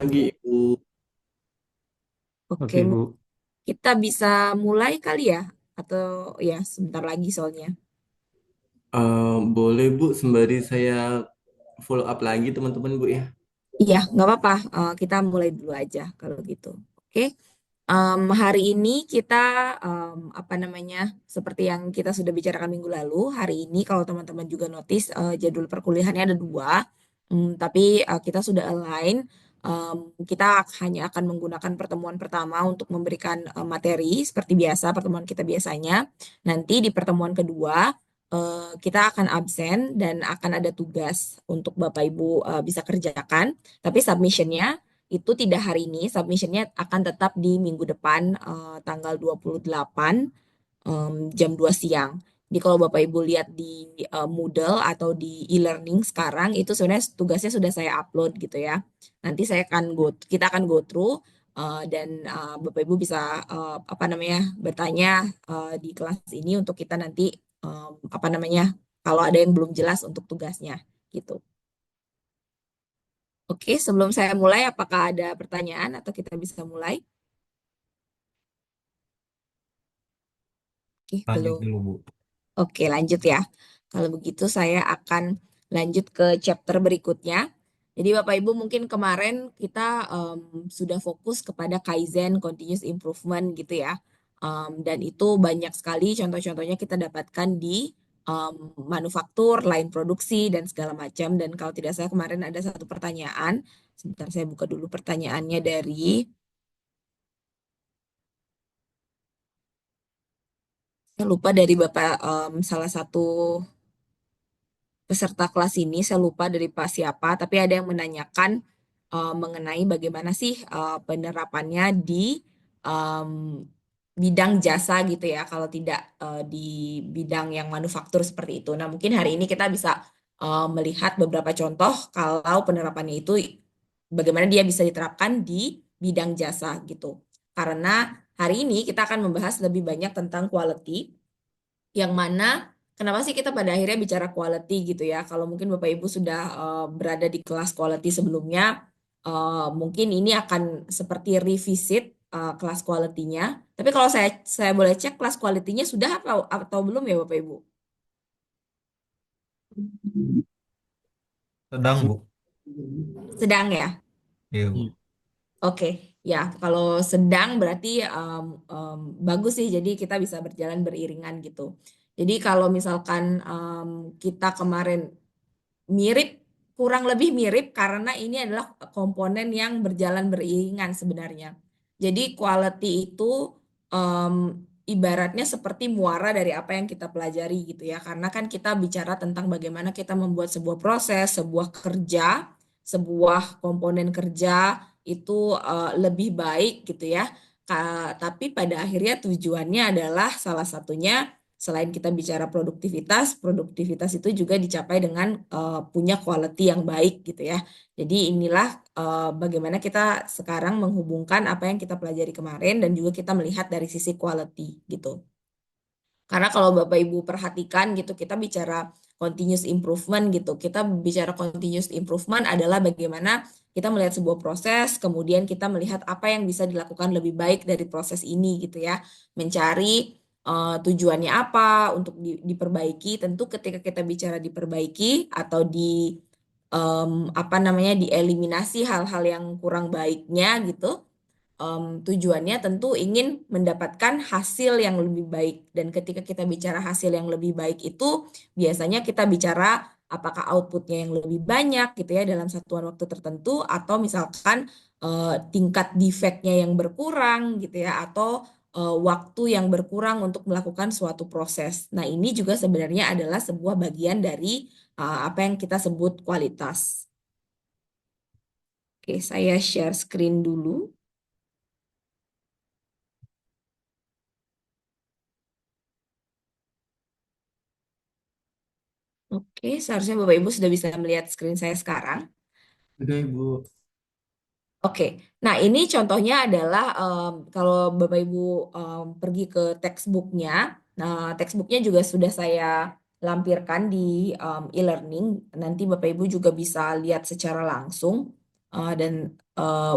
Pagi, Ibu. Oke, Oke, Bu. kita bisa mulai kali ya? Atau ya sebentar lagi soalnya. Boleh, Bu, sembari saya follow up lagi teman-teman, Bu, ya. Iya, nggak apa-apa. Kita mulai dulu aja kalau gitu. Oke. Hari ini kita apa namanya? Seperti yang kita sudah bicarakan minggu lalu, hari ini kalau teman-teman juga notice jadwal perkuliahannya ada dua. Tapi kita sudah align. Kita hanya akan menggunakan pertemuan pertama untuk memberikan materi seperti biasa pertemuan kita biasanya. Nanti di pertemuan kedua kita akan absen dan akan ada tugas untuk Bapak Ibu bisa kerjakan. Tapi submissionnya itu tidak hari ini, submissionnya akan tetap di minggu depan tanggal 28 jam 2 siang. Jadi kalau Bapak Ibu lihat di Moodle atau di e-learning sekarang itu sebenarnya tugasnya sudah saya upload gitu ya. Nanti kita akan go through dan Bapak Ibu bisa apa namanya bertanya di kelas ini untuk kita nanti apa namanya kalau ada yang belum jelas untuk tugasnya gitu. Oke, sebelum saya mulai, apakah ada pertanyaan atau kita bisa mulai? Oke, Lanjut belum. dulu, Bu. Oke, lanjut ya. Kalau begitu saya akan lanjut ke chapter berikutnya. Jadi Bapak Ibu mungkin kemarin kita sudah fokus kepada Kaizen, continuous improvement gitu ya. Dan itu banyak sekali contoh-contohnya kita dapatkan di manufaktur, line produksi, dan segala macam. Dan kalau tidak salah kemarin ada satu pertanyaan. Sebentar saya buka dulu pertanyaannya dari, saya lupa dari Bapak salah satu peserta kelas ini, saya lupa dari Pak siapa, tapi ada yang menanyakan mengenai bagaimana sih penerapannya di em, bidang jasa gitu ya, kalau tidak di bidang yang manufaktur seperti itu. Nah, mungkin hari ini kita bisa melihat beberapa contoh kalau penerapannya itu bagaimana dia bisa diterapkan di bidang jasa gitu. Karena hari ini kita akan membahas lebih banyak tentang quality yang mana kenapa sih kita pada akhirnya bicara quality gitu ya? Kalau mungkin Bapak Ibu sudah berada di kelas quality sebelumnya, mungkin ini akan seperti revisit kelas quality-nya. Tapi kalau saya boleh cek kelas quality-nya sudah atau belum ya Bapak Ibu? Sedang, Bu. Sedang ya? Iya, Bu. Oke, ya kalau sedang berarti bagus sih. Jadi kita bisa berjalan beriringan gitu. Jadi kalau misalkan kita kemarin mirip, kurang lebih mirip karena ini adalah komponen yang berjalan beriringan sebenarnya. Jadi quality itu em, ibaratnya seperti muara dari apa yang kita pelajari gitu ya. Karena kan kita bicara tentang bagaimana kita membuat sebuah proses, sebuah kerja, sebuah komponen kerja itu lebih baik gitu ya. Tapi pada akhirnya tujuannya adalah salah satunya selain kita bicara produktivitas, produktivitas itu juga dicapai dengan punya quality yang baik gitu ya. Jadi inilah bagaimana kita sekarang menghubungkan apa yang kita pelajari kemarin dan juga kita melihat dari sisi quality gitu. Karena kalau Bapak Ibu perhatikan gitu, kita bicara continuous improvement gitu. Kita bicara continuous improvement adalah bagaimana kita melihat sebuah proses, kemudian kita melihat apa yang bisa dilakukan lebih baik dari proses ini gitu ya. Mencari tujuannya apa untuk diperbaiki. Tentu ketika kita bicara diperbaiki atau apa namanya dieliminasi hal-hal yang kurang baiknya gitu, tujuannya tentu ingin mendapatkan hasil yang lebih baik. Dan ketika kita bicara hasil yang lebih baik itu, biasanya kita bicara apakah outputnya yang lebih banyak gitu ya dalam satuan waktu tertentu, atau misalkan tingkat defeknya yang berkurang gitu ya, atau waktu yang berkurang untuk melakukan suatu proses. Nah, ini juga sebenarnya adalah sebuah bagian dari apa yang kita sebut kualitas. Oke, saya share screen dulu. Oke, seharusnya Bapak Ibu sudah bisa melihat screen saya sekarang. Udah, Ibu. Oke, nah ini contohnya adalah kalau Bapak Ibu pergi ke textbooknya, nah textbooknya juga sudah saya lampirkan di e-learning. Nanti Bapak Ibu juga bisa lihat secara langsung. dan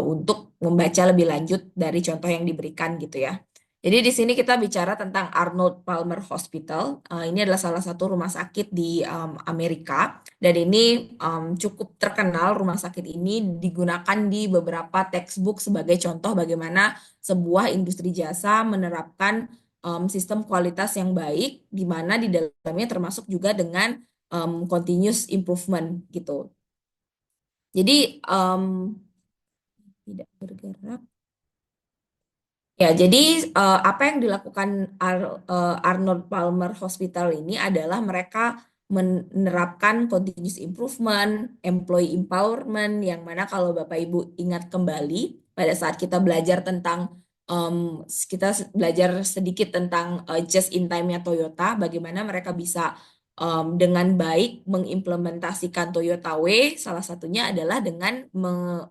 untuk membaca lebih lanjut dari contoh yang diberikan gitu ya. Jadi di sini kita bicara tentang Arnold Palmer Hospital. Ini adalah salah satu rumah sakit di Amerika dan ini cukup terkenal. Rumah sakit ini digunakan di beberapa textbook sebagai contoh bagaimana sebuah industri jasa menerapkan sistem kualitas yang baik, di mana di dalamnya termasuk juga dengan continuous improvement gitu. Jadi tidak bergerak. Ya, jadi apa yang dilakukan Arnold Palmer Hospital ini adalah mereka menerapkan continuous improvement, employee empowerment, yang mana kalau Bapak Ibu ingat kembali pada saat kita belajar tentang kita belajar sedikit tentang just in time-nya Toyota, bagaimana mereka bisa dengan baik mengimplementasikan Toyota Way, salah satunya adalah dengan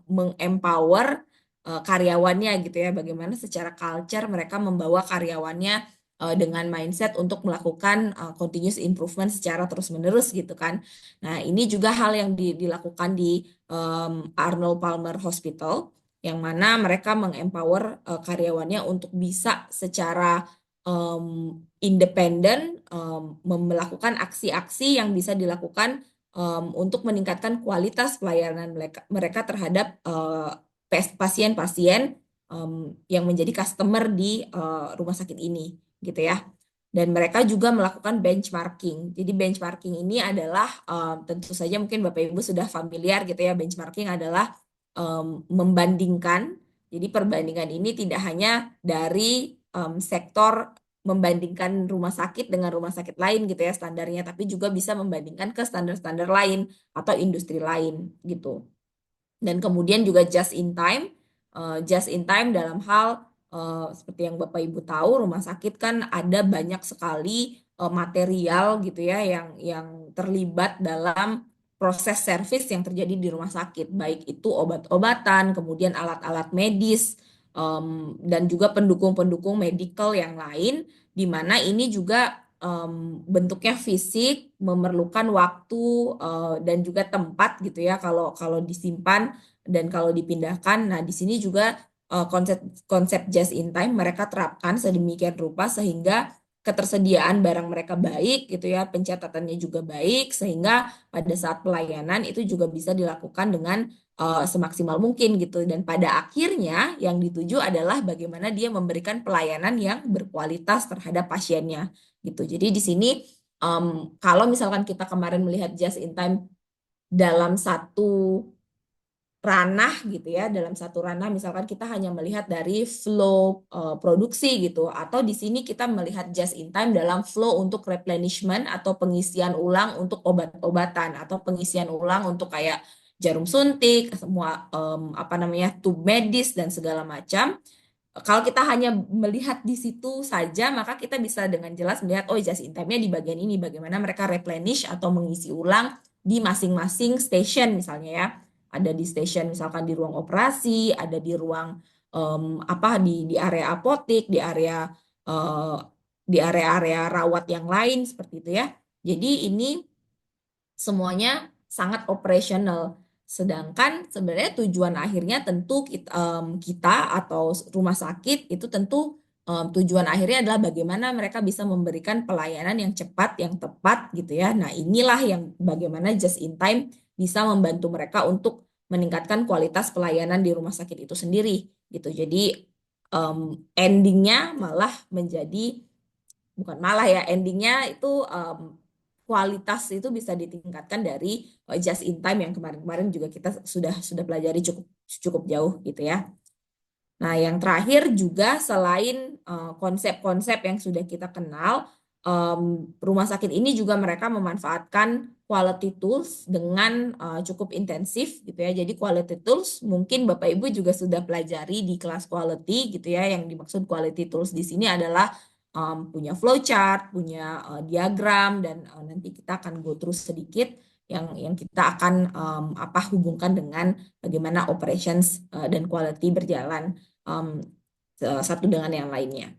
mengempower karyawannya gitu ya, bagaimana secara culture mereka membawa karyawannya dengan mindset untuk melakukan continuous improvement secara terus-menerus gitu kan. Nah, ini juga hal yang dilakukan di Arnold Palmer Hospital, yang mana mereka mengempower karyawannya untuk bisa secara independen melakukan aksi-aksi yang bisa dilakukan untuk meningkatkan kualitas pelayanan mereka terhadap pasien-pasien yang menjadi customer di rumah sakit ini gitu ya. Dan mereka juga melakukan benchmarking. Jadi benchmarking ini adalah tentu saja mungkin Bapak Ibu sudah familiar gitu ya. Benchmarking adalah membandingkan. Jadi perbandingan ini tidak hanya dari sektor membandingkan rumah sakit dengan rumah sakit lain gitu ya standarnya, tapi juga bisa membandingkan ke standar-standar lain atau industri lain gitu. Dan kemudian juga just in time dalam hal seperti yang Bapak Ibu tahu, rumah sakit kan ada banyak sekali material gitu ya yang terlibat dalam proses servis yang terjadi di rumah sakit, baik itu obat-obatan, kemudian alat-alat medis, dan juga pendukung-pendukung medical yang lain, di mana ini juga bentuknya fisik, memerlukan waktu dan juga tempat gitu ya kalau kalau disimpan dan kalau dipindahkan. Nah, di sini juga konsep konsep just in time mereka terapkan sedemikian rupa sehingga ketersediaan barang mereka baik gitu ya, pencatatannya juga baik sehingga pada saat pelayanan itu juga bisa dilakukan dengan semaksimal mungkin gitu. Dan pada akhirnya yang dituju adalah bagaimana dia memberikan pelayanan yang berkualitas terhadap pasiennya gitu. Jadi di sini kalau misalkan kita kemarin melihat just in time dalam satu ranah gitu ya, dalam satu ranah misalkan kita hanya melihat dari flow produksi gitu, atau di sini kita melihat just in time dalam flow untuk replenishment atau pengisian ulang untuk obat-obatan atau pengisian ulang untuk kayak jarum suntik, semua apa namanya tube medis dan segala macam. Kalau kita hanya melihat di situ saja, maka kita bisa dengan jelas melihat, oh just in time-nya di bagian ini, bagaimana mereka replenish atau mengisi ulang di masing-masing station misalnya ya. Ada di station misalkan di ruang operasi, ada di ruang apa di area apotik, eh, di area-area rawat yang lain seperti itu ya. Jadi ini semuanya sangat operasional. Sedangkan sebenarnya tujuan akhirnya tentu kita atau rumah sakit itu tentu tujuan akhirnya adalah bagaimana mereka bisa memberikan pelayanan yang cepat, yang tepat gitu ya. Nah, inilah yang bagaimana just in time bisa membantu mereka untuk meningkatkan kualitas pelayanan di rumah sakit itu sendiri gitu. Jadi endingnya malah menjadi bukan malah ya, endingnya itu kualitas itu bisa ditingkatkan dari just in time yang kemarin-kemarin juga kita sudah pelajari cukup cukup jauh gitu ya. Nah, yang terakhir juga selain konsep-konsep yang sudah kita kenal, rumah sakit ini juga mereka memanfaatkan quality tools dengan cukup intensif gitu ya. Jadi quality tools mungkin Bapak Ibu juga sudah pelajari di kelas quality gitu ya. Yang dimaksud quality tools di sini adalah punya flowchart, punya diagram, dan nanti kita akan go through sedikit yang kita akan apa hubungkan dengan bagaimana operations dan quality berjalan um, satu dengan yang lainnya.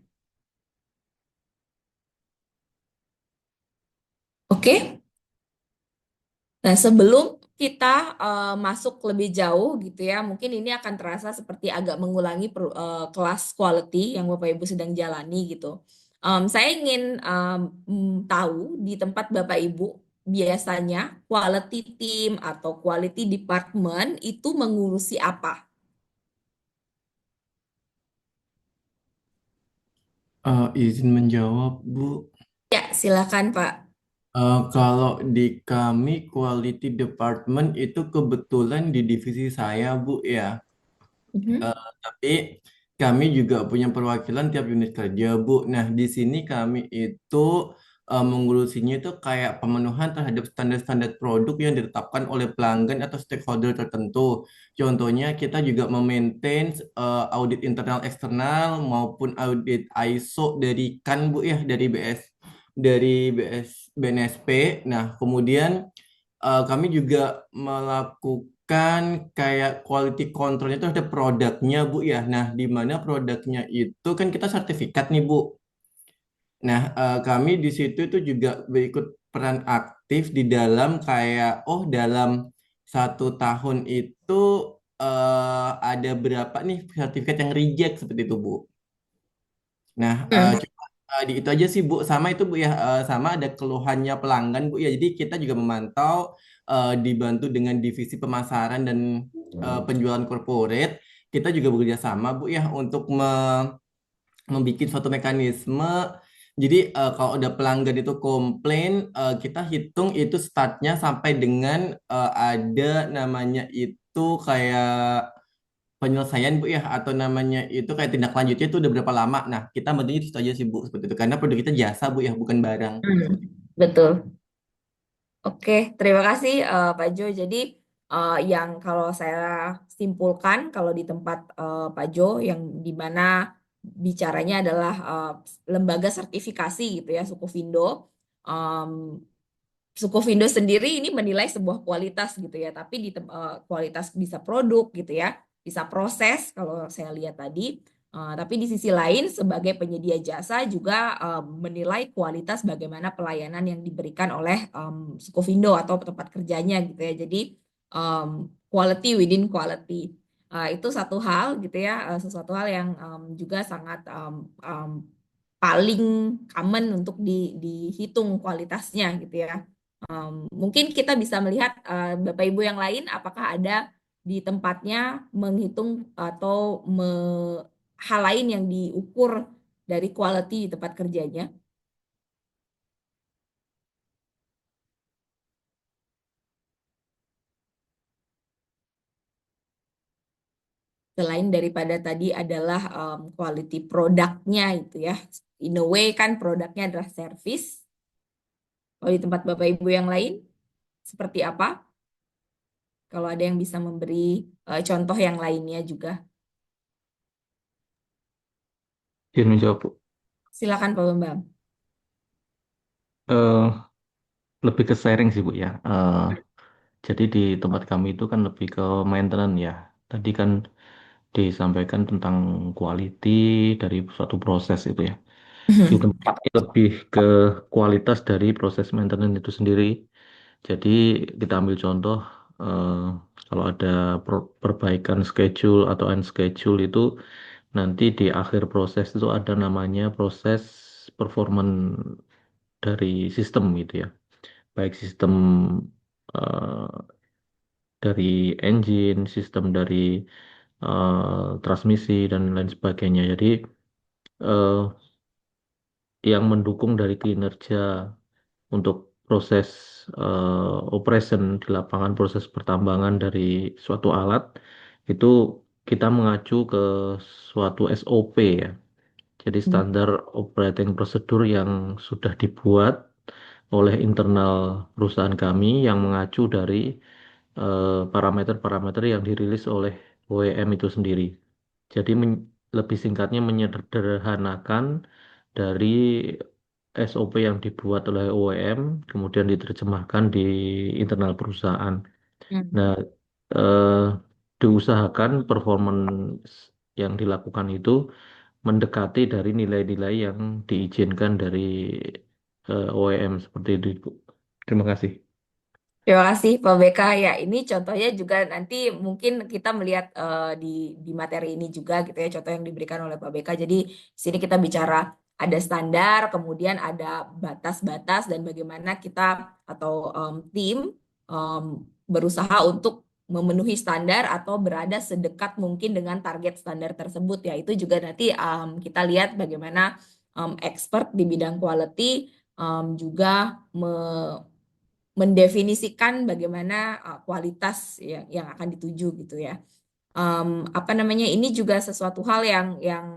Oke, nah sebelum kita masuk lebih jauh gitu ya, mungkin ini akan terasa seperti agak mengulangi kelas quality yang Bapak Ibu sedang jalani gitu. Saya ingin tahu di tempat Bapak Ibu biasanya quality team atau quality department itu mengurusi apa? Izin menjawab, Bu. Ya, silakan Pak. Kalau di kami quality department itu kebetulan di divisi saya, Bu ya. Mhm. Tapi kami juga punya perwakilan tiap unit kerja, Bu. Nah, di sini kami itu mengurusinya itu kayak pemenuhan terhadap standar-standar produk yang ditetapkan oleh pelanggan atau stakeholder tertentu. Contohnya, kita juga memaintain audit internal eksternal maupun audit ISO dari kan, Bu ya, dari BNSP. Nah, kemudian kami juga melakukan kayak quality controlnya itu ada produknya Bu ya. Nah, di mana produknya itu kan kita sertifikat nih Bu. Nah, kami di situ itu juga berikut peran aktif di dalam kayak dalam 1 tahun itu ada berapa nih sertifikat yang reject seperti itu Bu. Nah, Hmm. cuma di itu aja sih Bu. Sama itu Bu ya, sama ada keluhannya pelanggan Bu ya. Jadi kita juga memantau dibantu dengan divisi pemasaran dan penjualan corporate. Kita juga bekerja sama Bu ya untuk membuat suatu mekanisme. Jadi kalau ada pelanggan itu komplain, kita hitung itu startnya sampai dengan ada namanya itu kayak penyelesaian Bu ya atau namanya itu kayak tindak lanjutnya itu udah berapa lama. Nah, kita bantunya itu aja sih Bu seperti itu karena produk kita jasa Bu ya bukan barang. Seperti itu. Betul. Oke, terima kasih Pak Jo. Jadi yang kalau saya simpulkan kalau di tempat Pak Jo yang di mana bicaranya adalah lembaga sertifikasi gitu ya, Sukovindo. Em, Sukovindo sendiri ini menilai sebuah kualitas gitu ya, tapi kualitas bisa produk gitu ya, bisa proses kalau saya lihat tadi. Tapi di sisi lain sebagai penyedia jasa juga menilai kualitas bagaimana pelayanan yang diberikan oleh Sukovindo atau tempat kerjanya gitu ya. Jadi quality within quality. Itu satu hal gitu ya, sesuatu hal yang juga sangat paling common untuk dihitung kualitasnya gitu ya. Mungkin kita bisa melihat Bapak Ibu yang lain apakah ada di tempatnya menghitung atau hal lain yang diukur dari quality di tempat kerjanya selain daripada tadi adalah quality produknya itu ya. In a way kan produknya adalah service. Kalau di tempat Bapak Ibu yang lain seperti apa? Kalau ada yang bisa memberi contoh yang lainnya juga. Izin menjawab, Bu. Silakan Pak Bambang. Eh, Lebih ke sharing sih, Bu ya. Jadi di tempat kami itu kan lebih ke maintenance ya. Tadi kan disampaikan tentang quality dari suatu proses itu ya. Di tempat ini lebih ke kualitas dari proses maintenance itu sendiri. Jadi kita ambil contoh, eh, kalau ada perbaikan schedule atau unschedule itu nanti di akhir proses itu ada namanya proses performance dari sistem gitu ya. Baik sistem eh, dari engine, sistem dari transmisi dan lain sebagainya. Jadi eh, yang mendukung dari kinerja untuk proses operation di lapangan, proses pertambangan dari suatu alat itu kita mengacu ke suatu SOP ya. Jadi standar operating procedure yang sudah dibuat oleh internal perusahaan kami yang mengacu dari parameter-parameter yang dirilis oleh OEM itu sendiri. Jadi lebih singkatnya menyederhanakan dari SOP yang dibuat oleh OEM, kemudian diterjemahkan di internal perusahaan. Hmm. Nah, eh, diusahakan performance yang dilakukan itu mendekati dari nilai-nilai yang diizinkan dari OEM seperti itu, Bu. Terima kasih. Terima kasih Pak BK. Ya, ini contohnya juga nanti mungkin kita melihat di materi ini juga gitu ya, contoh yang diberikan oleh Pak BK. Jadi di sini kita bicara ada standar, kemudian ada batas-batas dan bagaimana kita atau tim berusaha untuk memenuhi standar atau berada sedekat mungkin dengan target standar tersebut ya. Itu juga nanti kita lihat bagaimana expert di bidang quality juga mendefinisikan bagaimana kualitas yang akan dituju gitu ya. Apa namanya, ini juga sesuatu hal yang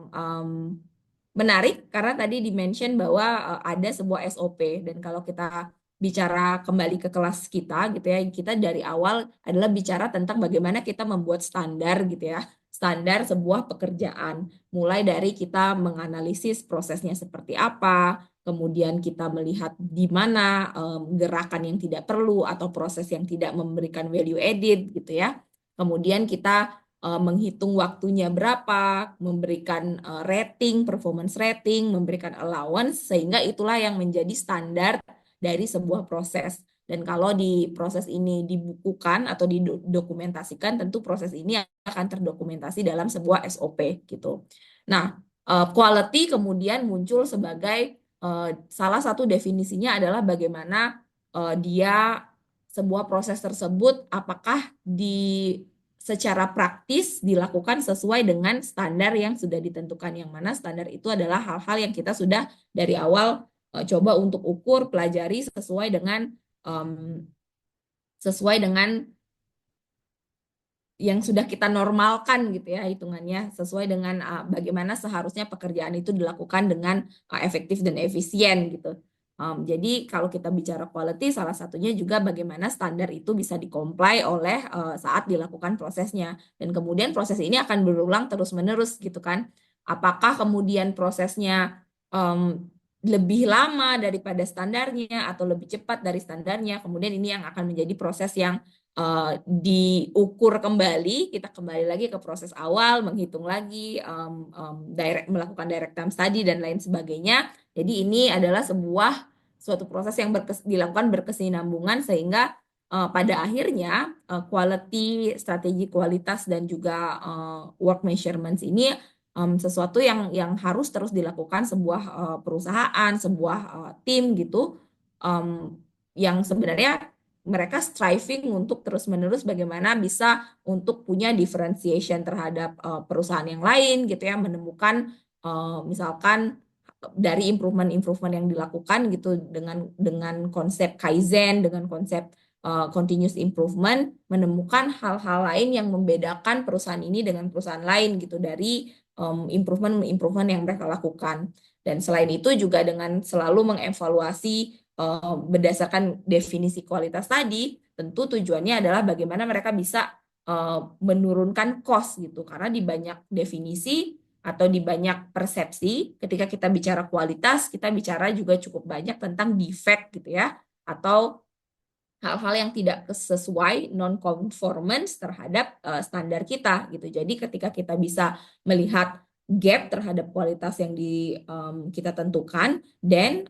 menarik karena tadi dimention bahwa ada sebuah SOP, dan kalau kita bicara kembali ke kelas kita gitu ya, kita dari awal adalah bicara tentang bagaimana kita membuat standar gitu ya, standar sebuah pekerjaan, mulai dari kita menganalisis prosesnya seperti apa, kemudian kita melihat di mana gerakan yang tidak perlu atau proses yang tidak memberikan value added gitu ya. Kemudian kita menghitung waktunya berapa, memberikan rating, performance rating, memberikan allowance, sehingga itulah yang menjadi standar dari sebuah proses. Dan kalau di proses ini dibukukan atau didokumentasikan, tentu proses ini akan terdokumentasi dalam sebuah SOP gitu. Nah, quality kemudian muncul sebagai salah satu definisinya adalah bagaimana dia sebuah proses tersebut apakah secara praktis dilakukan sesuai dengan standar yang sudah ditentukan, yang mana standar itu adalah hal-hal yang kita sudah dari awal coba untuk ukur, pelajari sesuai dengan yang sudah kita normalkan gitu ya hitungannya, sesuai dengan bagaimana seharusnya pekerjaan itu dilakukan dengan efektif dan efisien gitu. Jadi kalau kita bicara quality, salah satunya juga bagaimana standar itu bisa di-comply oleh saat dilakukan prosesnya. Dan kemudian proses ini akan berulang terus-menerus gitu kan. Apakah kemudian prosesnya lebih lama daripada standarnya atau lebih cepat dari standarnya, kemudian ini yang akan menjadi proses yang diukur kembali, kita kembali lagi ke proses awal, menghitung lagi, melakukan direct time study dan lain sebagainya. Jadi ini adalah suatu proses yang dilakukan berkesinambungan sehingga pada akhirnya quality, strategi kualitas dan juga work measurements ini sesuatu yang harus terus dilakukan sebuah perusahaan, sebuah tim gitu, yang sebenarnya mereka striving untuk terus-menerus bagaimana bisa untuk punya differentiation terhadap perusahaan yang lain gitu ya, menemukan misalkan dari improvement yang dilakukan gitu dengan konsep Kaizen, dengan konsep continuous improvement, menemukan hal-hal lain yang membedakan perusahaan ini dengan perusahaan lain gitu dari improvement yang mereka lakukan. Dan selain itu juga dengan selalu mengevaluasi berdasarkan definisi kualitas tadi, tentu tujuannya adalah bagaimana mereka bisa menurunkan cost gitu. Karena di banyak definisi atau di banyak persepsi, ketika kita bicara kualitas, kita bicara juga cukup banyak tentang defect gitu ya, atau hal-hal yang tidak sesuai, non-conformance terhadap standar kita gitu. Jadi ketika kita bisa melihat gap terhadap kualitas yang kita tentukan, dan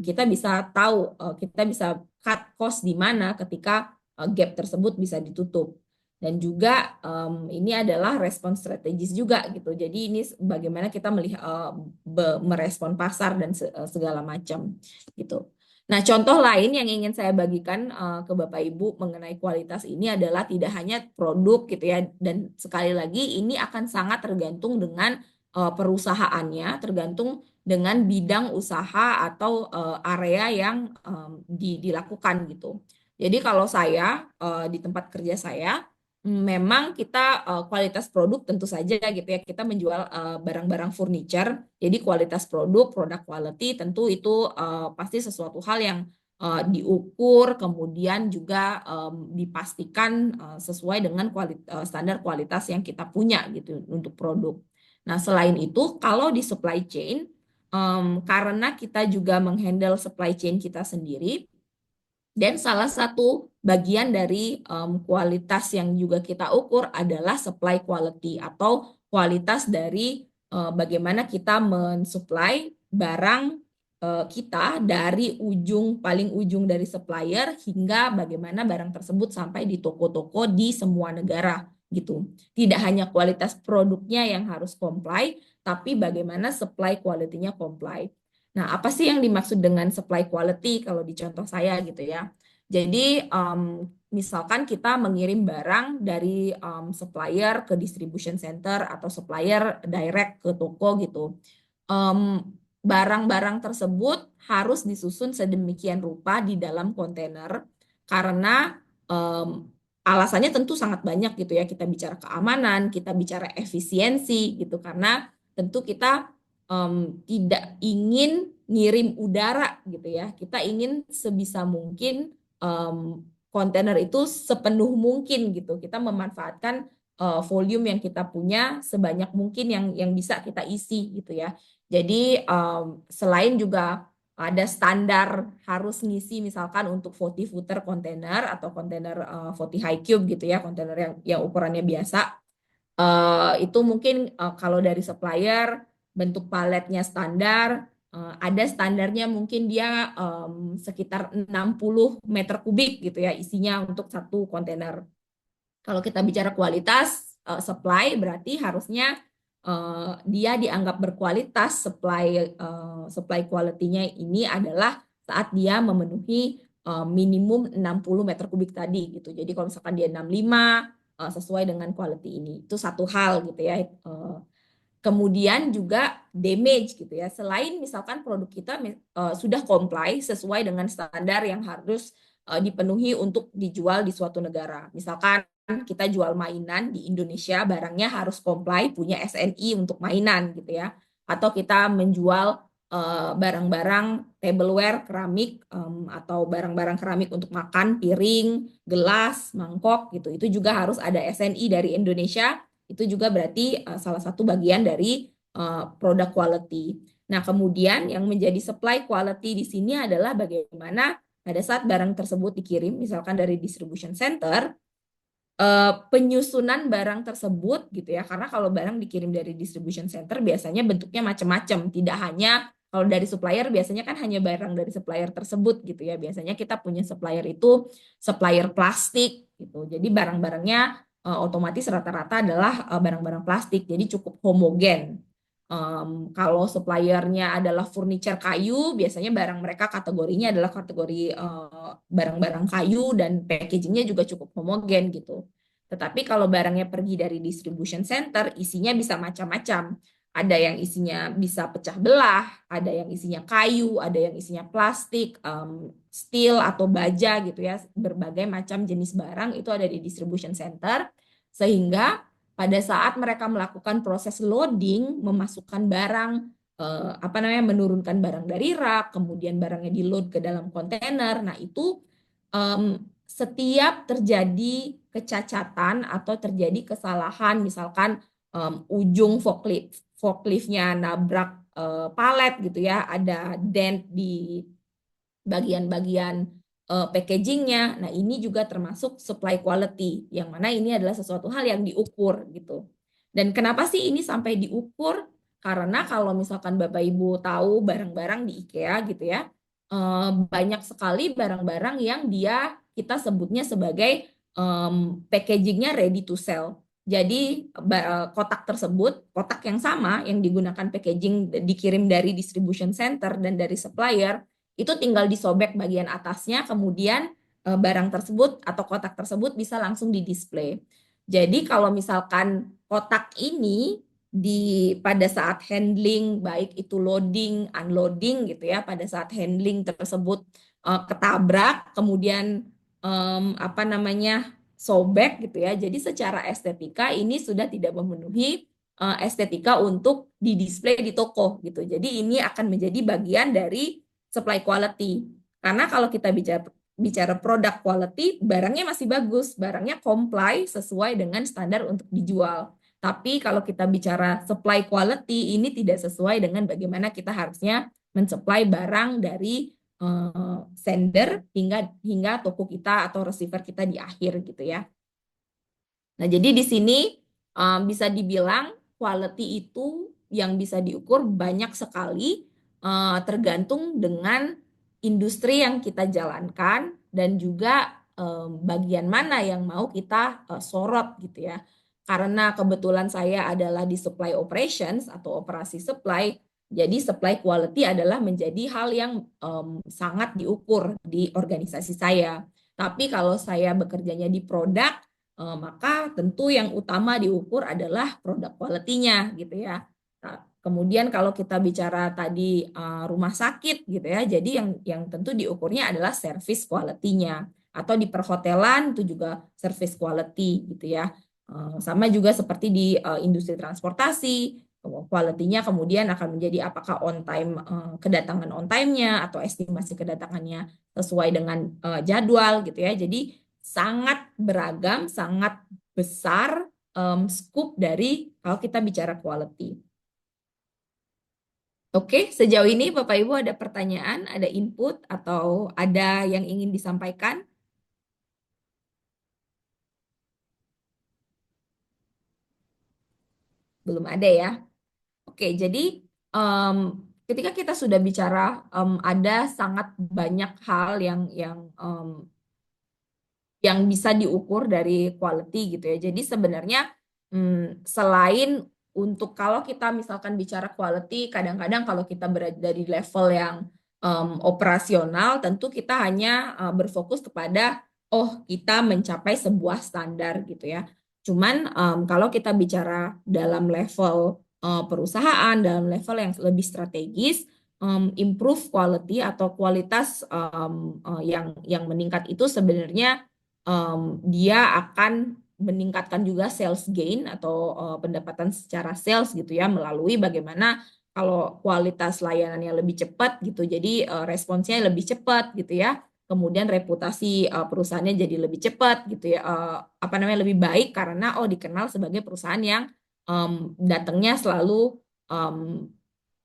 kita bisa tahu, kita bisa cut cost di mana ketika gap tersebut bisa ditutup. Dan juga ini adalah respon strategis juga gitu. Jadi ini bagaimana kita melihat merespon pasar dan segala macam gitu. Nah, contoh lain yang ingin saya bagikan ke Bapak Ibu mengenai kualitas ini adalah tidak hanya produk gitu ya, dan sekali lagi ini akan sangat tergantung dengan perusahaannya, tergantung dengan bidang usaha atau area yang dilakukan gitu. Jadi kalau saya di tempat kerja saya, memang kita kualitas produk tentu saja gitu ya, kita menjual barang-barang furniture, jadi kualitas produk quality tentu itu pasti sesuatu hal yang diukur, kemudian juga dipastikan sesuai dengan standar kualitas yang kita punya gitu untuk produk. Nah, selain itu kalau di supply chain, karena kita juga menghandle supply chain kita sendiri, dan salah satu bagian dari kualitas yang juga kita ukur adalah supply quality atau kualitas dari bagaimana kita mensuplai barang kita dari paling ujung dari supplier hingga bagaimana barang tersebut sampai di toko-toko di semua negara gitu. Tidak hanya kualitas produknya yang harus comply, tapi bagaimana supply quality-nya comply. Nah, apa sih yang dimaksud dengan supply quality kalau di contoh saya gitu ya? Jadi, misalkan kita mengirim barang dari supplier ke distribution center atau supplier direct ke toko gitu. Barang-barang tersebut harus disusun sedemikian rupa di dalam kontainer karena alasannya tentu sangat banyak gitu ya. Kita bicara keamanan, kita bicara efisiensi gitu karena tentu kita tidak ingin ngirim udara gitu ya. Kita ingin sebisa mungkin kontainer itu sepenuh mungkin gitu. Kita memanfaatkan volume yang kita punya sebanyak mungkin yang bisa kita isi gitu ya. Jadi selain juga ada standar harus ngisi misalkan untuk 40 footer kontainer atau kontainer 40 high cube gitu ya, kontainer yang ukurannya biasa. Itu mungkin kalau dari supplier bentuk paletnya standar, ada standarnya mungkin dia sekitar 60 meter kubik gitu ya isinya untuk satu kontainer. Kalau kita bicara kualitas supply berarti harusnya dia dianggap berkualitas supply quality-nya ini adalah saat dia memenuhi minimum 60 meter kubik tadi gitu. Jadi kalau misalkan dia 65 sesuai dengan quality ini. Itu satu hal gitu ya. Kemudian juga damage gitu ya. Selain misalkan produk kita sudah comply sesuai dengan standar yang harus dipenuhi untuk dijual di suatu negara. Misalkan kita jual mainan di Indonesia, barangnya harus comply, punya SNI untuk mainan gitu ya. Atau kita menjual barang-barang tableware, keramik, atau barang-barang keramik untuk makan, piring, gelas, mangkok gitu. Itu juga harus ada SNI dari Indonesia. Itu juga berarti salah satu bagian dari product quality. Nah, kemudian yang menjadi supply quality di sini adalah bagaimana pada saat barang tersebut dikirim, misalkan dari distribution center, penyusunan barang tersebut gitu ya, karena kalau barang dikirim dari distribution center biasanya bentuknya macam-macam, tidak hanya kalau dari supplier biasanya kan hanya barang dari supplier tersebut gitu ya, biasanya kita punya supplier itu supplier plastik gitu, jadi barang-barangnya otomatis rata-rata adalah barang-barang plastik, jadi cukup homogen. Kalau suppliernya adalah furniture kayu, biasanya barang mereka kategorinya adalah kategori barang-barang kayu dan packagingnya juga cukup homogen gitu. Tetapi kalau barangnya pergi dari distribution center, isinya bisa macam-macam. Ada yang isinya bisa pecah belah, ada yang isinya kayu, ada yang isinya plastik, steel atau baja gitu ya. Berbagai macam jenis barang itu ada di distribution center, sehingga pada saat mereka melakukan proses loading, memasukkan barang, menurunkan barang dari rak, kemudian barangnya di-load ke dalam kontainer. Nah, itu setiap terjadi kecacatan atau terjadi kesalahan, misalkan ujung forkliftnya nabrak palet gitu ya, ada dent di bagian-bagian packagingnya. Nah, ini juga termasuk supply quality, yang mana ini adalah sesuatu hal yang diukur gitu. Dan kenapa sih ini sampai diukur? Karena kalau misalkan Bapak Ibu tahu barang-barang di IKEA gitu ya, banyak sekali barang-barang yang kita sebutnya sebagai packagingnya ready to sell. Jadi kotak tersebut, kotak yang sama yang digunakan packaging dikirim dari distribution center dan dari supplier, itu tinggal disobek bagian atasnya, kemudian barang tersebut atau kotak tersebut bisa langsung di-display. Jadi kalau misalkan kotak ini pada saat handling, baik itu loading, unloading gitu ya, pada saat handling tersebut ketabrak, kemudian sobek gitu ya. Jadi secara estetika ini sudah tidak memenuhi estetika untuk di-display di toko gitu. Jadi ini akan menjadi bagian dari supply quality. Karena kalau kita bicara produk quality, barangnya masih bagus, barangnya comply sesuai dengan standar untuk dijual. Tapi kalau kita bicara supply quality, ini tidak sesuai dengan bagaimana kita harusnya mensupply barang dari sender hingga toko kita atau receiver kita di akhir gitu ya. Nah, jadi di sini bisa dibilang quality itu yang bisa diukur banyak sekali, tergantung dengan industri yang kita jalankan dan juga bagian mana yang mau kita sorot gitu ya. Karena kebetulan saya adalah di supply operations atau operasi supply, jadi supply quality adalah menjadi hal yang sangat diukur di organisasi saya. Tapi kalau saya bekerjanya di produk, maka tentu yang utama diukur adalah produk quality-nya gitu ya. Nah, kemudian kalau kita bicara tadi rumah sakit gitu ya, jadi yang tentu diukurnya adalah service quality-nya. Atau di perhotelan itu juga service quality gitu ya. Sama juga seperti di industri transportasi, quality-nya kemudian akan menjadi apakah on time, kedatangan on time-nya atau estimasi kedatangannya sesuai dengan jadwal gitu ya. Jadi sangat beragam, sangat besar scope dari kalau kita bicara quality. Oke, sejauh ini Bapak Ibu ada pertanyaan, ada input, atau ada yang ingin disampaikan? Belum ada ya. Oke, jadi ketika kita sudah bicara ada sangat banyak hal yang bisa diukur dari quality gitu ya. Jadi sebenarnya selain untuk kalau kita misalkan bicara quality, kadang-kadang kalau kita berada di level yang operasional, tentu kita hanya berfokus kepada kita mencapai sebuah standar gitu ya. Cuman kalau kita bicara dalam level perusahaan, dalam level yang lebih strategis, improve quality atau kualitas yang meningkat itu sebenarnya dia akan meningkatkan juga sales gain atau pendapatan secara sales gitu ya, melalui bagaimana kalau kualitas layanannya lebih cepat gitu, jadi responsnya lebih cepat gitu ya. Kemudian reputasi perusahaannya jadi lebih cepat gitu ya, lebih baik karena dikenal sebagai perusahaan yang datangnya selalu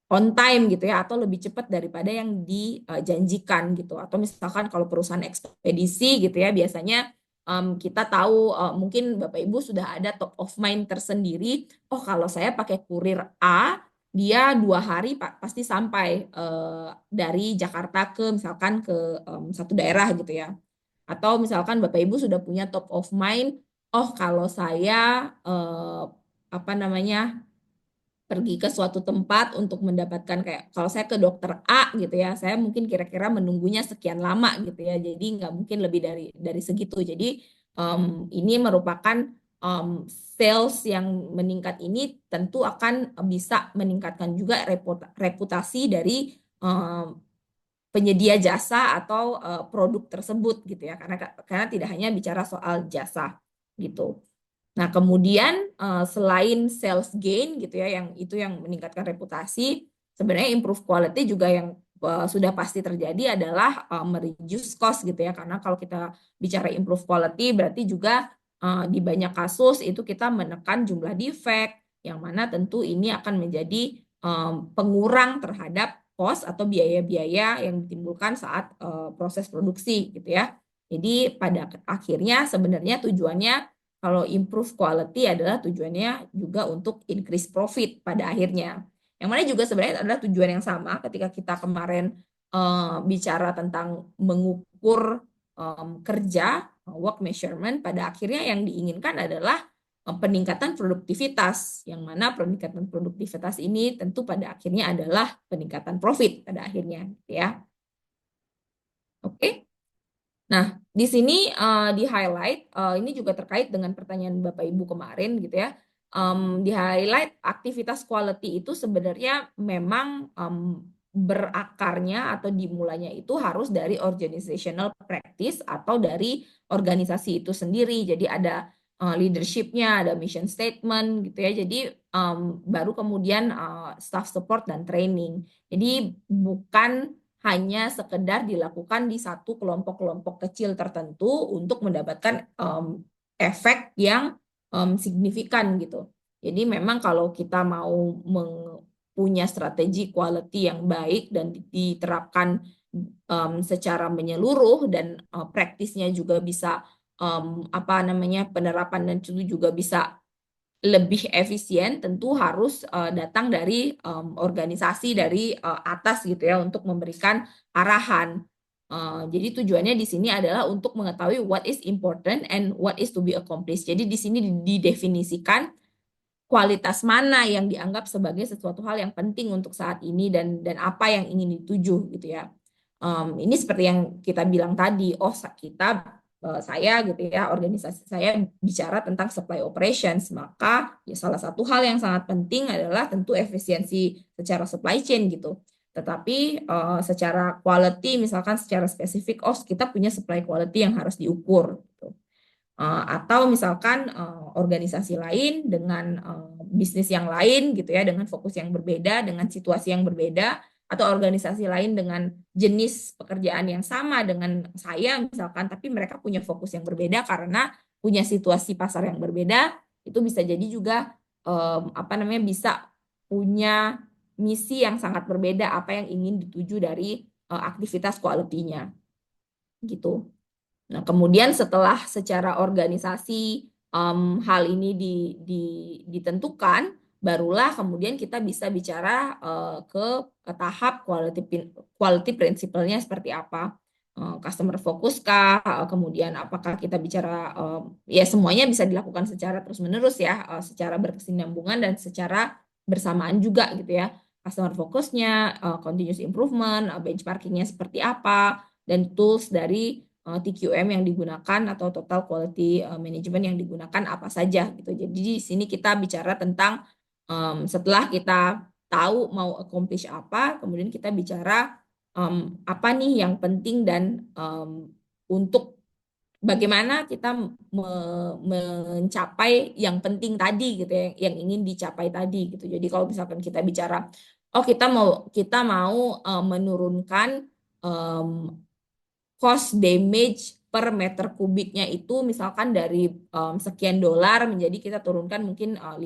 on time gitu ya, atau lebih cepat daripada yang dijanjikan gitu. Atau misalkan kalau perusahaan ekspedisi gitu ya, biasanya kita tahu mungkin Bapak Ibu sudah ada top of mind tersendiri. Kalau saya pakai kurir A, dia 2 hari pasti sampai dari Jakarta ke misalkan ke satu daerah gitu ya. Atau misalkan Bapak Ibu sudah punya top of mind, kalau saya pergi ke suatu tempat untuk mendapatkan kayak kalau saya ke dokter A gitu ya, saya mungkin kira-kira menunggunya sekian lama gitu ya, jadi nggak mungkin lebih dari segitu. Jadi ini merupakan sales yang meningkat ini tentu akan bisa meningkatkan juga reputasi dari penyedia jasa atau produk tersebut gitu ya, karena tidak hanya bicara soal jasa gitu. Nah, kemudian selain sales gain gitu ya, yang itu yang meningkatkan reputasi, sebenarnya improve quality juga yang sudah pasti terjadi adalah mereduce cost gitu ya. Karena kalau kita bicara improve quality berarti juga di banyak kasus itu kita menekan jumlah defect, yang mana tentu ini akan menjadi pengurang terhadap cost atau biaya-biaya yang ditimbulkan saat proses produksi gitu ya. Jadi pada akhirnya sebenarnya tujuannya kalau improve quality adalah tujuannya juga untuk increase profit pada akhirnya. Yang mana juga sebenarnya adalah tujuan yang sama ketika kita kemarin bicara tentang mengukur kerja, work measurement, pada akhirnya yang diinginkan adalah peningkatan produktivitas, yang mana peningkatan produktivitas ini tentu pada akhirnya adalah peningkatan profit pada akhirnya, ya. Oke. Nah, di sini di-highlight, ini juga terkait dengan pertanyaan Bapak Ibu kemarin gitu ya. Di-highlight aktivitas quality itu sebenarnya memang berakarnya atau dimulainya itu harus dari organizational practice atau dari organisasi itu sendiri. Jadi ada leadership-nya, ada mission statement gitu ya. Jadi baru kemudian staff support dan training. Jadi bukan hanya sekedar dilakukan di satu kelompok-kelompok kecil tertentu untuk mendapatkan efek yang signifikan gitu. Jadi memang kalau kita mau punya strategi quality yang baik dan diterapkan secara menyeluruh dan praktisnya juga bisa penerapan dan itu juga bisa lebih efisien tentu harus datang dari organisasi dari atas gitu ya untuk memberikan arahan. Jadi tujuannya di sini adalah untuk mengetahui what is important and what is to be accomplished. Jadi di sini didefinisikan kualitas mana yang dianggap sebagai sesuatu hal yang penting untuk saat ini dan apa yang ingin dituju gitu ya. Ini seperti yang kita bilang tadi, saya gitu ya, organisasi saya bicara tentang supply operations, maka ya salah satu hal yang sangat penting adalah tentu efisiensi secara supply chain gitu. Tetapi secara quality, misalkan secara spesifik, kita punya supply quality yang harus diukur gitu. Atau misalkan organisasi lain dengan bisnis yang lain gitu ya, dengan fokus yang berbeda, dengan situasi yang berbeda, atau organisasi lain dengan jenis pekerjaan yang sama dengan saya misalkan, tapi mereka punya fokus yang berbeda karena punya situasi pasar yang berbeda, itu bisa jadi juga bisa punya misi yang sangat berbeda apa yang ingin dituju dari aktivitas quality-nya gitu. Nah, kemudian setelah secara organisasi hal ini ditentukan, barulah kemudian kita bisa bicara ke tahap quality principle-nya seperti apa. Customer focus kah, kemudian apakah kita bicara ya semuanya bisa dilakukan secara terus-menerus ya, secara berkesinambungan dan secara bersamaan juga gitu ya. Customer focusnya, continuous improvement, benchmarkingnya seperti apa, dan tools dari TQM yang digunakan atau total quality management yang digunakan apa saja gitu. Jadi di sini kita bicara tentang setelah kita tahu mau accomplish apa, kemudian kita bicara apa nih yang penting dan untuk bagaimana kita mencapai yang penting tadi gitu ya, yang ingin dicapai tadi gitu. Jadi kalau misalkan kita bicara, kita mau menurunkan cost damage per meter kubiknya itu misalkan dari sekian dolar menjadi kita turunkan mungkin 5%,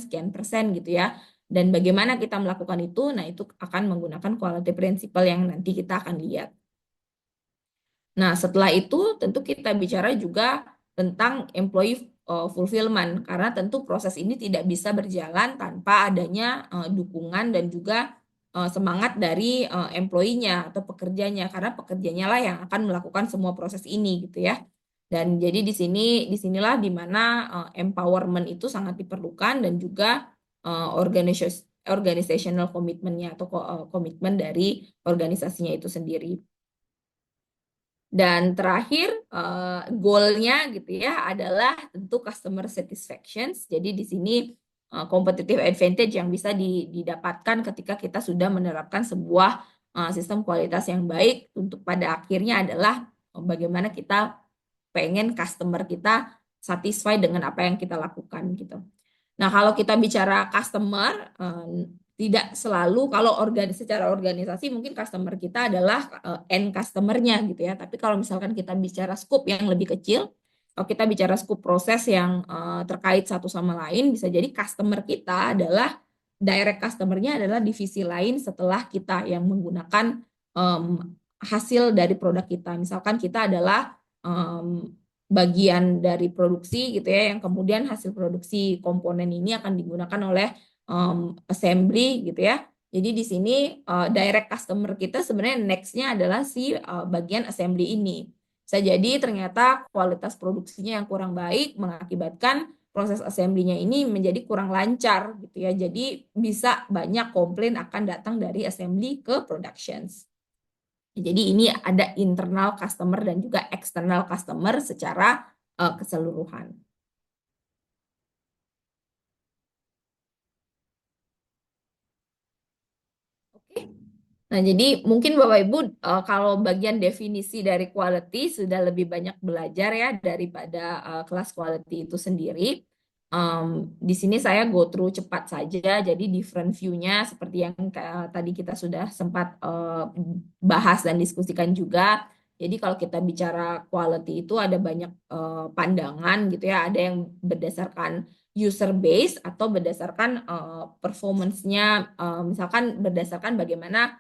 sekian persen gitu ya. Dan bagaimana kita melakukan itu? Nah, itu akan menggunakan quality principle yang nanti kita akan lihat. Nah, setelah itu tentu kita bicara juga tentang employee fulfillment karena tentu proses ini tidak bisa berjalan tanpa adanya dukungan dan juga semangat dari employee-nya atau pekerjanya karena pekerjanya lah yang akan melakukan semua proses ini gitu ya. Dan jadi disinilah di mana empowerment itu sangat diperlukan dan juga organizational commitment-nya atau komitmen dari organisasinya itu sendiri. Dan terakhir, goal-nya gitu ya adalah tentu customer satisfaction. Jadi di sini competitive advantage yang bisa didapatkan ketika kita sudah menerapkan sebuah sistem kualitas yang baik untuk pada akhirnya adalah bagaimana kita pengen customer kita satisfied dengan apa yang kita lakukan gitu. Nah, kalau kita bicara customer, tidak selalu kalau secara organisasi mungkin customer kita adalah end customer-nya gitu ya. Tapi kalau misalkan kita bicara scope yang lebih kecil, kalau kita bicara scope proses yang terkait satu sama lain, bisa jadi customer kita adalah direct customer-nya adalah divisi lain setelah kita yang menggunakan hasil dari produk kita. Misalkan kita adalah bagian dari produksi gitu ya, yang kemudian hasil produksi komponen ini akan digunakan oleh assembly gitu ya. Jadi di sini direct customer kita sebenarnya next-nya adalah si bagian assembly ini. Bisa jadi ternyata kualitas produksinya yang kurang baik mengakibatkan proses assembly-nya ini menjadi kurang lancar gitu ya. Jadi bisa banyak komplain akan datang dari assembly ke productions. Jadi ini ada internal customer dan juga external customer secara keseluruhan. Oke. Nah, jadi mungkin Bapak Ibu kalau bagian definisi dari quality sudah lebih banyak belajar ya daripada kelas quality itu sendiri. Di sini saya go through cepat saja, jadi different view-nya seperti yang tadi kita sudah sempat bahas dan diskusikan juga. Jadi kalau kita bicara quality itu ada banyak pandangan gitu ya, ada yang berdasarkan user base atau berdasarkan performance-nya, misalkan berdasarkan bagaimana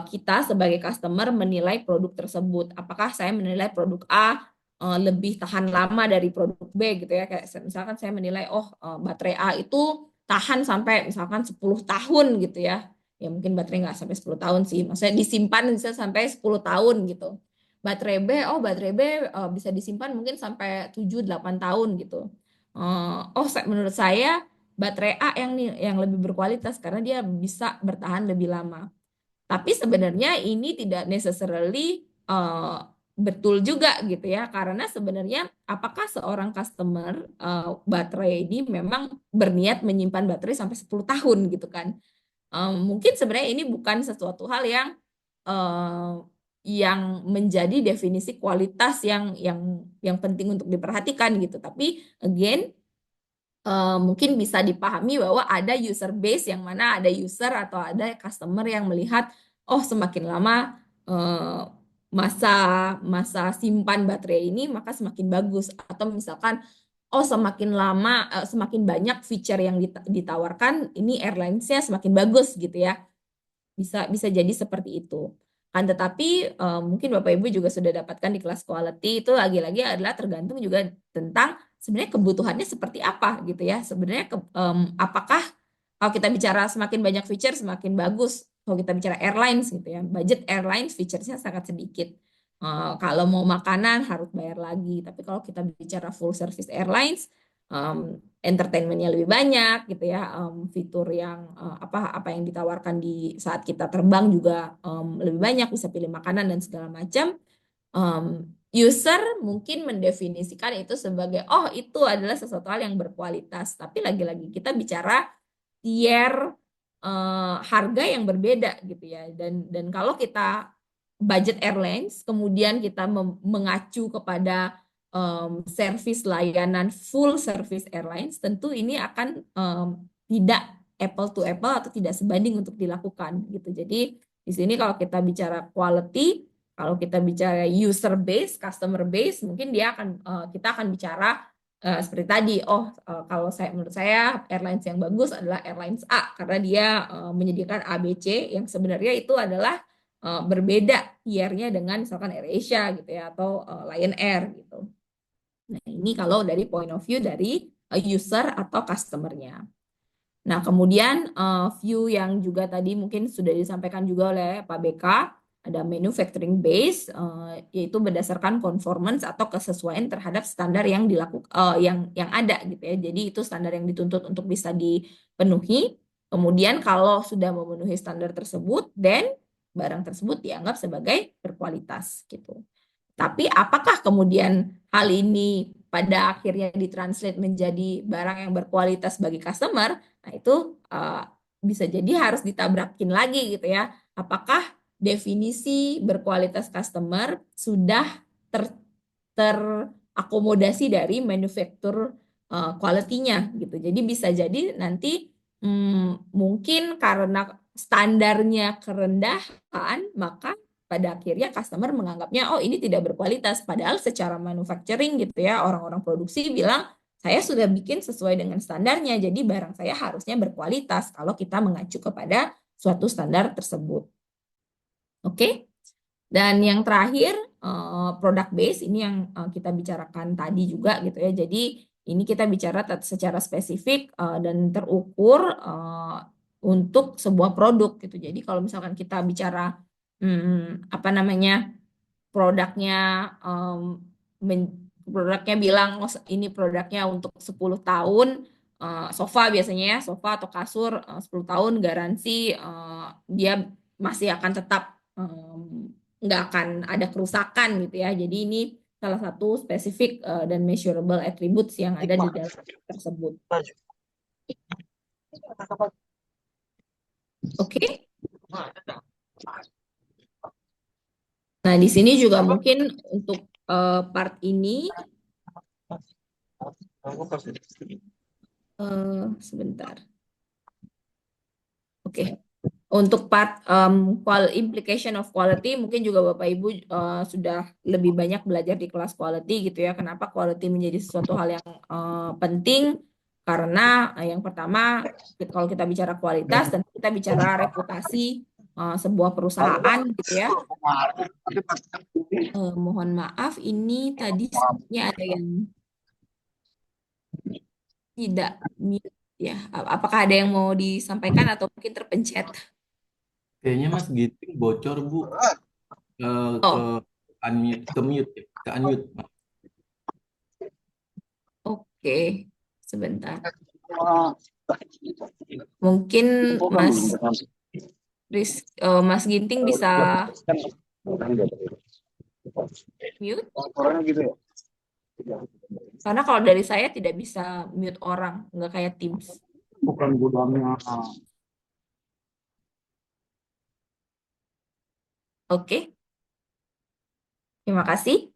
kita sebagai customer menilai produk tersebut. Apakah saya menilai produk A lebih tahan lama dari produk B gitu ya. Kayak misalkan saya menilai baterai A itu tahan sampai misalkan 10 tahun gitu ya. Ya mungkin baterai nggak sampai 10 tahun sih. Maksudnya disimpan bisa sampai 10 tahun gitu. Baterai B bisa disimpan mungkin sampai 7-8 tahun gitu. Menurut saya baterai A yang lebih berkualitas karena dia bisa bertahan lebih lama. Tapi sebenarnya ini tidak necessarily betul juga gitu ya, karena sebenarnya apakah seorang customer baterai ini memang berniat menyimpan baterai sampai 10 tahun gitu kan. Mungkin sebenarnya ini bukan sesuatu hal eh, yang menjadi definisi kualitas yang penting untuk diperhatikan gitu. Tapi again, mungkin bisa dipahami bahwa ada user base yang mana ada user atau ada customer yang melihat semakin lama eh, masa masa simpan baterai ini maka semakin bagus, atau misalkan semakin lama semakin banyak feature yang ditawarkan ini airlines-nya semakin bagus gitu ya. Bisa jadi seperti itu. Kan tetapi mungkin Bapak Ibu juga sudah dapatkan di kelas quality itu lagi-lagi adalah tergantung juga tentang sebenarnya kebutuhannya seperti apa gitu ya. Sebenarnya apakah kalau kita bicara semakin banyak feature semakin bagus. Kalau kita bicara airlines gitu ya, budget airlines featuresnya sangat sedikit. Kalau mau makanan harus bayar lagi. Tapi kalau kita bicara full service airlines, entertainmentnya lebih banyak gitu ya, fitur yang apa yang ditawarkan di saat kita terbang juga lebih banyak, bisa pilih makanan dan segala macam. User mungkin mendefinisikan itu sebagai itu adalah sesuatu hal yang berkualitas, tapi lagi-lagi kita bicara tier harga yang berbeda gitu ya, dan kalau kita budget airlines kemudian kita mengacu kepada service layanan full service airlines, tentu ini akan tidak apple to apple atau tidak sebanding untuk dilakukan gitu. Jadi di sini kalau kita bicara quality, kalau kita bicara user base, customer base, mungkin kita akan bicara seperti tadi. Kalau menurut saya airlines yang bagus adalah airlines A karena dia menyediakan ABC yang sebenarnya itu adalah berbeda tiernya dengan misalkan AirAsia gitu ya, atau Lion Air gitu. Nah, ini kalau dari point of view dari user atau customer-nya. Nah, kemudian view yang juga tadi mungkin sudah disampaikan juga oleh Pak BK, ada manufacturing base, yaitu berdasarkan conformance atau kesesuaian terhadap standar yang yang ada gitu ya. Jadi itu standar yang dituntut untuk bisa dipenuhi. Kemudian kalau sudah memenuhi standar tersebut, then barang tersebut dianggap sebagai berkualitas gitu. Tapi apakah kemudian hal ini pada akhirnya ditranslate menjadi barang yang berkualitas bagi customer? Nah, itu bisa jadi harus ditabrakin lagi gitu ya. Apakah definisi berkualitas customer sudah terakomodasi dari manufacturer quality-nya gitu. Jadi bisa jadi nanti mungkin karena standarnya kerendahan, maka pada akhirnya customer menganggapnya ini tidak berkualitas, padahal secara manufacturing gitu ya, orang-orang produksi bilang saya sudah bikin sesuai dengan standarnya, jadi barang saya harusnya berkualitas kalau kita mengacu kepada suatu standar tersebut. Oke. Dan yang terakhir product base, ini yang kita bicarakan tadi juga gitu ya. Jadi ini kita bicara secara spesifik dan terukur untuk sebuah produk gitu. Jadi kalau misalkan kita bicara produknya produknya bilang ini produknya untuk 10 tahun, sofa biasanya ya, sofa atau kasur 10 tahun garansi, dia masih akan tetap nggak akan ada kerusakan gitu ya. Jadi ini salah satu spesifik dan measurable attributes yang ada di dalam tersebut. Oke. Nah, di sini juga mungkin untuk part ini sebentar. Oke. Untuk part implication of quality, mungkin juga Bapak Ibu sudah lebih banyak belajar di kelas quality gitu ya. Kenapa quality menjadi sesuatu hal yang penting? Karena yang pertama, kalau kita bicara kualitas dan kita bicara reputasi sebuah perusahaan gitu ya. Mohon maaf, ini tadi sepertinya ada yang tidak mute ya. Apakah ada yang mau disampaikan atau mungkin terpencet? Kayaknya Mas Giting bocor Bu, ke Oh, unmute, ke mute, ya, ke unmute. oke. Sebentar. Mungkin Mas Ginting bisa mute, karena kalau dari saya tidak bisa mute orang, nggak kayak Teams. Bukan gudangnya. Oke, terima kasih.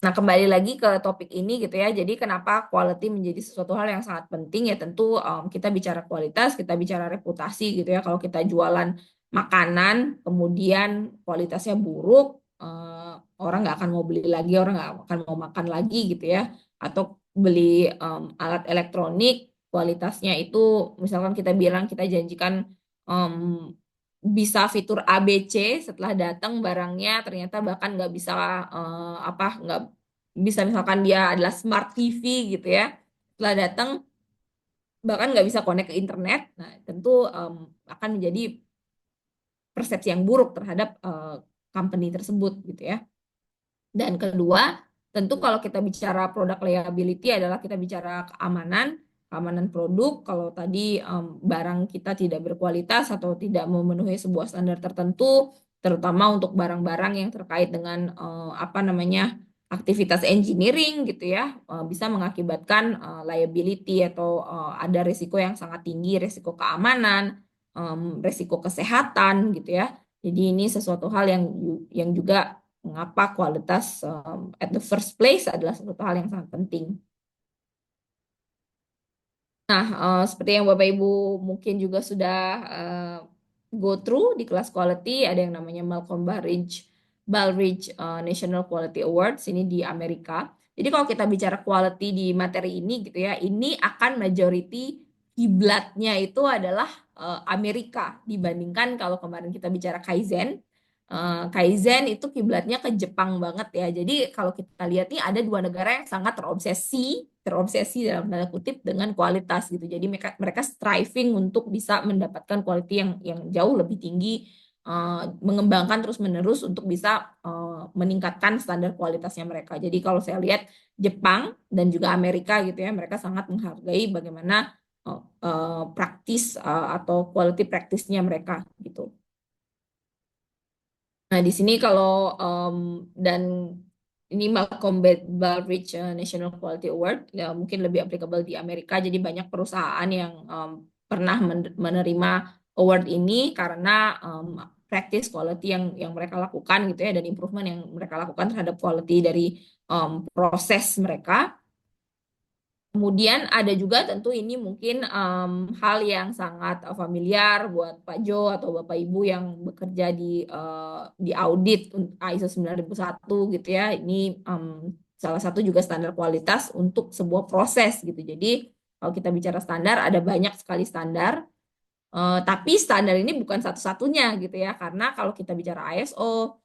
Nah, kembali lagi ke topik ini gitu ya. Jadi kenapa quality menjadi sesuatu hal yang sangat penting ya, tentu kita bicara kualitas, kita bicara reputasi gitu ya. Kalau kita jualan makanan, kemudian kualitasnya buruk, orang nggak akan mau beli lagi, orang nggak akan mau makan lagi gitu ya. Atau beli alat elektronik, kualitasnya itu misalkan kita bilang kita janjikan em, bisa fitur ABC, setelah datang barangnya ternyata bahkan nggak bisa nggak bisa, misalkan dia adalah smart TV gitu ya, setelah datang bahkan nggak bisa connect ke internet. Nah, tentu akan menjadi persepsi yang buruk terhadap company tersebut gitu ya. Dan kedua, tentu kalau kita bicara produk liability adalah kita bicara keamanan, keamanan produk. Kalau tadi barang kita tidak berkualitas atau tidak memenuhi sebuah standar tertentu, terutama untuk barang-barang yang terkait dengan apa namanya, aktivitas engineering gitu ya, bisa mengakibatkan liability atau ada risiko yang sangat tinggi, risiko keamanan, risiko kesehatan gitu ya. Jadi ini sesuatu hal yang juga mengapa kualitas at the first place adalah sesuatu hal yang sangat penting. Nah, seperti yang Bapak Ibu mungkin juga sudah go through di kelas quality, ada yang namanya Malcolm Baldrige National Quality Awards ini di Amerika. Jadi kalau kita bicara quality di materi ini gitu ya, ini akan majority kiblatnya itu adalah Amerika dibandingkan kalau kemarin kita bicara Kaizen. Kaizen itu kiblatnya ke Jepang banget ya. Jadi kalau kita lihat nih ada dua negara yang sangat terobsesi dalam tanda kutip dengan kualitas gitu. Jadi mereka striving untuk bisa mendapatkan quality yang jauh lebih tinggi, mengembangkan terus-menerus untuk bisa meningkatkan standar kualitasnya mereka. Jadi kalau saya lihat Jepang dan juga Amerika gitu ya, mereka sangat menghargai bagaimana praktis atau quality practice-nya mereka gitu. Nah, di sini kalau dan ini Malcolm Baldrige National Quality Award ya, mungkin lebih applicable di Amerika. Jadi banyak perusahaan yang pernah menerima award ini karena practice quality yang mereka lakukan gitu ya, dan improvement yang mereka lakukan terhadap quality dari proses mereka. Kemudian ada juga tentu ini mungkin hal yang sangat familiar buat Pak Jo atau Bapak Ibu yang bekerja di audit ISO 9001 gitu ya. Ini salah satu juga standar kualitas untuk sebuah proses gitu. Jadi kalau kita bicara standar ada banyak sekali standar. Tapi standar ini bukan satu-satunya gitu ya, karena kalau kita bicara ISO,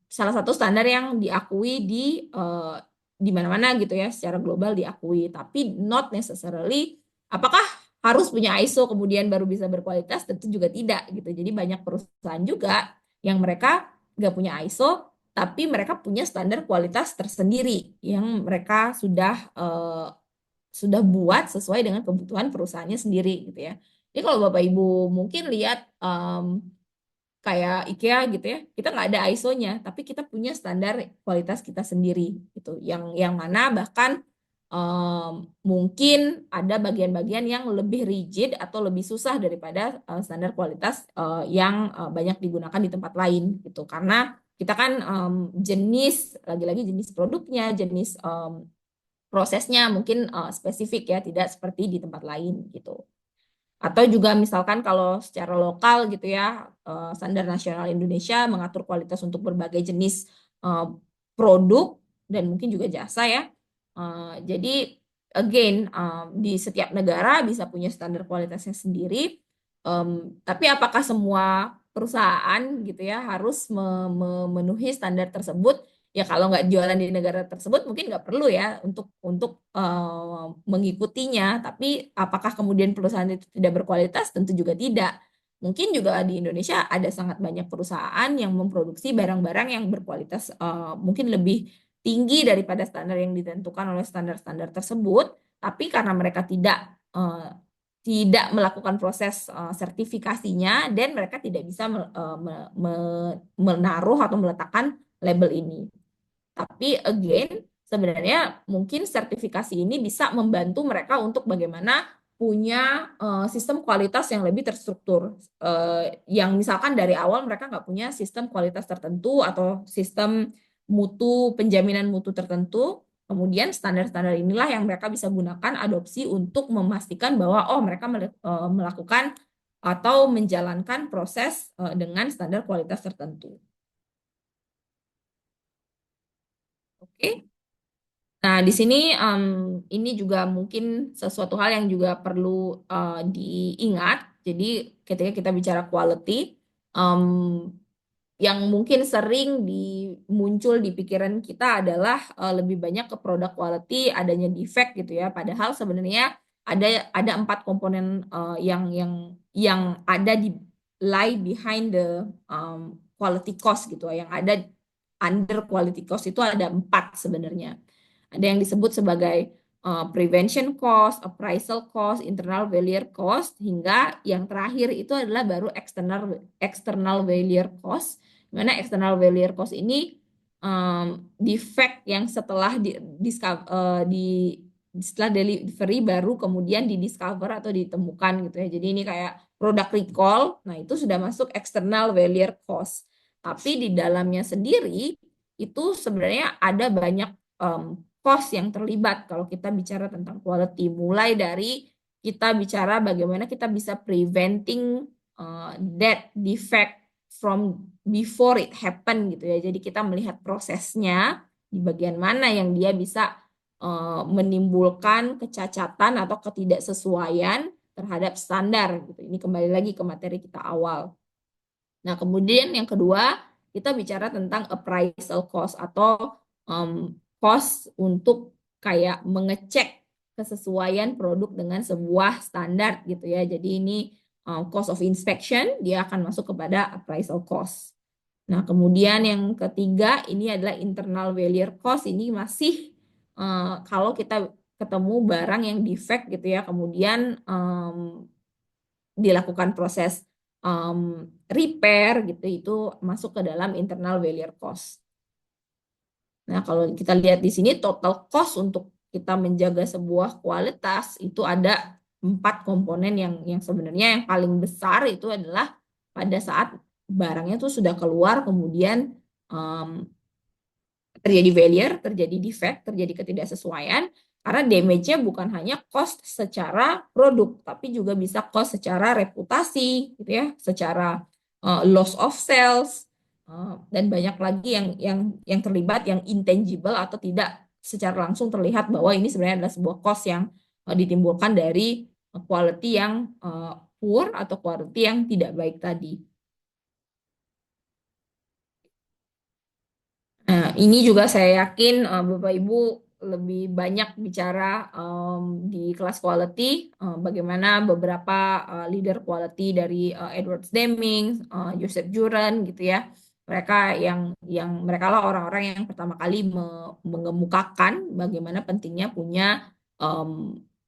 salah satu standar yang diakui di mana-mana gitu ya, secara global diakui, tapi not necessarily apakah harus punya ISO kemudian baru bisa berkualitas, tentu juga tidak gitu. Jadi banyak perusahaan juga yang mereka nggak punya ISO, tapi mereka punya standar kualitas tersendiri yang mereka sudah buat sesuai dengan kebutuhan perusahaannya sendiri gitu ya. Jadi kalau Bapak Ibu mungkin lihat kayak IKEA gitu ya, kita nggak ada ISO-nya, tapi kita punya standar kualitas kita sendiri gitu. Yang mana bahkan mungkin ada bagian-bagian yang lebih rigid atau lebih susah daripada standar kualitas yang banyak digunakan di tempat lain gitu. Karena kita kan jenis, lagi-lagi jenis produknya, jenis prosesnya mungkin spesifik ya, tidak seperti di tempat lain gitu. Atau juga misalkan kalau secara lokal gitu ya, standar nasional Indonesia mengatur kualitas untuk berbagai jenis produk dan mungkin juga jasa ya. Jadi again, di setiap negara bisa punya standar kualitasnya sendiri. Tapi apakah semua perusahaan gitu ya harus memenuhi standar tersebut. Ya kalau nggak jualan di negara tersebut mungkin nggak perlu ya untuk mengikutinya. Tapi apakah kemudian perusahaan itu tidak berkualitas? Tentu juga tidak. Mungkin juga di Indonesia ada sangat banyak perusahaan yang memproduksi barang-barang yang berkualitas mungkin lebih tinggi daripada standar yang ditentukan oleh standar-standar tersebut, tapi karena mereka tidak melakukan proses sertifikasinya dan mereka tidak bisa menaruh atau meletakkan label ini. Tapi again, sebenarnya mungkin sertifikasi ini bisa membantu mereka untuk bagaimana punya sistem kualitas yang lebih terstruktur. Yang misalkan dari awal mereka nggak punya sistem kualitas tertentu atau sistem penjaminan mutu tertentu, kemudian standar-standar inilah yang mereka bisa gunakan adopsi untuk memastikan bahwa mereka melakukan atau menjalankan proses dengan standar kualitas tertentu. Oke. Nah, di sini ini juga mungkin sesuatu hal yang juga perlu diingat. Jadi ketika kita bicara quality, yang mungkin sering muncul di pikiran kita adalah lebih banyak ke produk quality, adanya defect gitu ya. Padahal sebenarnya ada 4 komponen yang ada lie behind the quality cost gitu. Yang ada under quality cost itu ada 4 sebenarnya. Ada yang disebut sebagai prevention cost, appraisal cost, internal failure cost, hingga yang terakhir itu adalah baru external failure cost. Dimana external failure cost ini defect yang setelah setelah delivery baru kemudian didiscover atau ditemukan gitu ya. Jadi ini kayak product recall, nah itu sudah masuk external failure cost. Tapi di dalamnya sendiri itu sebenarnya ada banyak cost yang terlibat kalau kita bicara tentang quality. Mulai dari kita bicara bagaimana kita bisa preventing that defect from before it happen gitu ya. Jadi kita melihat prosesnya di bagian mana yang dia bisa menimbulkan kecacatan atau ketidaksesuaian terhadap standar gitu. Ini kembali lagi ke materi kita awal. Nah, kemudian yang kedua, kita bicara tentang appraisal cost atau cost untuk kayak mengecek kesesuaian produk dengan sebuah standar gitu ya. Jadi ini cost of inspection, dia akan masuk kepada appraisal cost. Nah, kemudian yang ketiga ini adalah internal failure cost. Ini masih kalau kita ketemu barang yang defect gitu ya, kemudian dilakukan proses repair gitu, itu masuk ke dalam internal failure cost. Nah, kalau kita lihat di sini total cost untuk kita menjaga sebuah kualitas itu ada 4 komponen yang sebenarnya yang paling besar itu adalah pada saat barangnya tuh sudah keluar kemudian terjadi failure, terjadi defect, terjadi ketidaksesuaian, karena damage-nya bukan hanya cost secara produk, tapi juga bisa cost secara reputasi, gitu ya, secara loss of sales, dan banyak lagi yang terlibat, yang intangible atau tidak secara langsung terlihat bahwa ini sebenarnya adalah sebuah cost yang ditimbulkan dari quality yang poor atau quality yang tidak baik tadi. Nah, ini juga saya yakin Bapak Ibu lebih banyak bicara di kelas quality, bagaimana beberapa leader quality dari Edward Deming, Joseph Juran gitu ya. Mereka mereka lah orang-orang yang pertama kali mengemukakan bagaimana pentingnya punya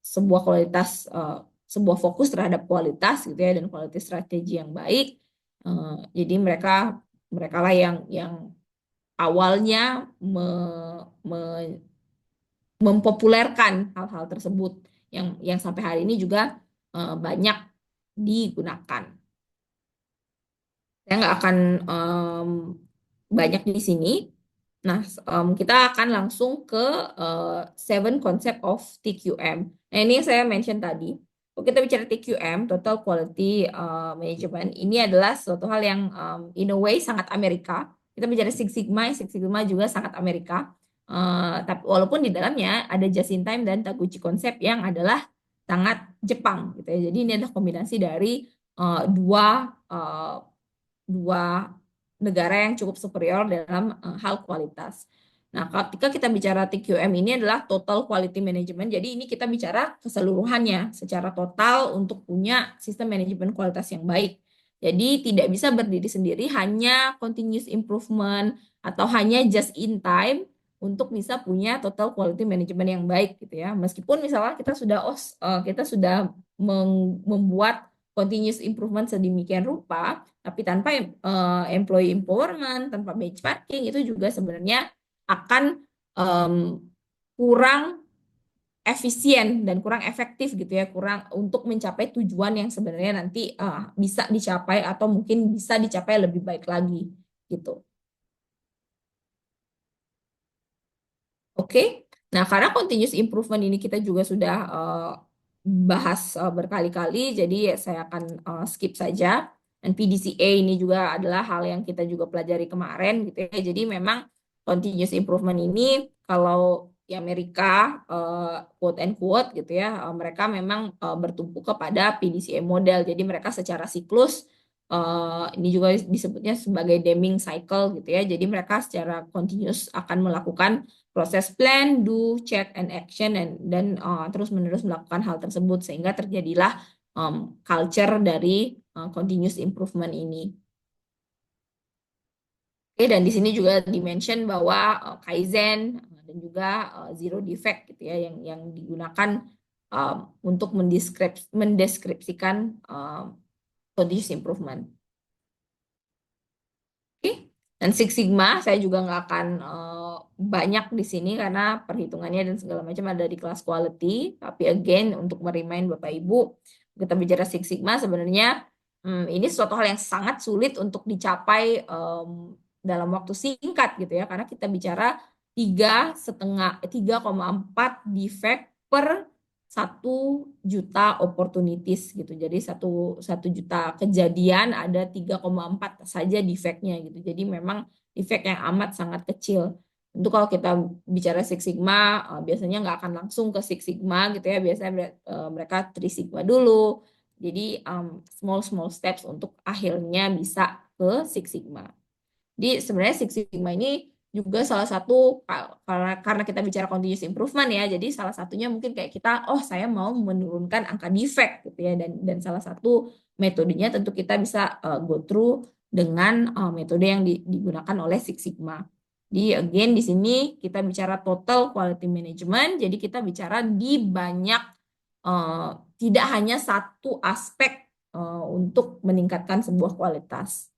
sebuah kualitas, sebuah fokus terhadap kualitas gitu ya, dan kualitas strategi yang baik. Jadi mereka lah yang awalnya mempopulerkan hal-hal tersebut yang sampai hari ini juga banyak digunakan. Saya nggak akan banyak di sini. Nah, kita akan langsung ke 7 concept of TQM. Nah, ini saya mention tadi. Kalau kita bicara TQM, Total Quality Management, ini adalah suatu hal yang in a way sangat Amerika. Kita bicara Six Sigma juga sangat Amerika. Tapi walaupun di dalamnya ada just in time dan Taguchi Concept yang adalah sangat Jepang gitu ya. Jadi ini adalah kombinasi dari dua dua negara yang cukup superior dalam hal kualitas. Nah, ketika kita bicara TQM ini adalah Total Quality Management, jadi ini kita bicara keseluruhannya secara total untuk punya sistem manajemen kualitas yang baik. Jadi tidak bisa berdiri sendiri hanya continuous improvement atau hanya just in time untuk bisa punya total quality management yang baik gitu ya. Meskipun misalnya kita sudah membuat continuous improvement sedemikian rupa, tapi tanpa employee empowerment, tanpa benchmarking itu juga sebenarnya akan kurang efisien dan kurang efektif gitu ya, kurang untuk mencapai tujuan yang sebenarnya nanti bisa dicapai atau mungkin bisa dicapai lebih baik lagi gitu. Oke. Nah, karena continuous improvement ini kita juga sudah bahas berkali-kali, jadi saya akan skip saja. Dan PDCA ini juga adalah hal yang kita juga pelajari kemarin gitu ya. Jadi memang continuous improvement ini kalau di Amerika quote and quote gitu ya, mereka memang bertumpu kepada PDCA model. Jadi mereka secara siklus ini juga disebutnya sebagai Deming cycle gitu ya. Jadi mereka secara continuous akan melakukan proses plan, do, check, and action, dan terus-menerus melakukan hal tersebut sehingga terjadilah culture dari continuous improvement ini. Oke, dan di sini juga dimention bahwa Kaizen dan juga zero defect gitu ya yang digunakan untuk mendeskripsikan continuous improvement. Oke. Dan Six Sigma saya juga nggak akan banyak di sini karena perhitungannya dan segala macam ada di kelas quality. Tapi again untuk merimain Bapak Ibu, kita bicara Six Sigma sebenarnya ini suatu hal yang sangat sulit untuk dicapai dalam waktu singkat gitu ya, karena kita bicara 3,4 defect per 1 juta opportunities gitu. Jadi 1 juta kejadian ada 3,4 saja defectnya gitu. Jadi memang defect yang amat sangat kecil. Untuk kalau kita bicara Six Sigma, biasanya nggak akan langsung ke Six Sigma gitu ya. Biasanya mereka Three Sigma dulu. Jadi small steps untuk akhirnya bisa ke Six Sigma. Jadi sebenarnya Six Sigma ini juga salah satu karena kita bicara continuous improvement ya, jadi salah satunya mungkin kayak kita saya mau menurunkan angka defect gitu ya, dan salah satu metodenya tentu kita bisa go through dengan metode yang digunakan oleh Six Sigma. Jadi again di sini kita bicara total quality management, jadi kita bicara di banyak tidak hanya satu aspek untuk meningkatkan sebuah kualitas.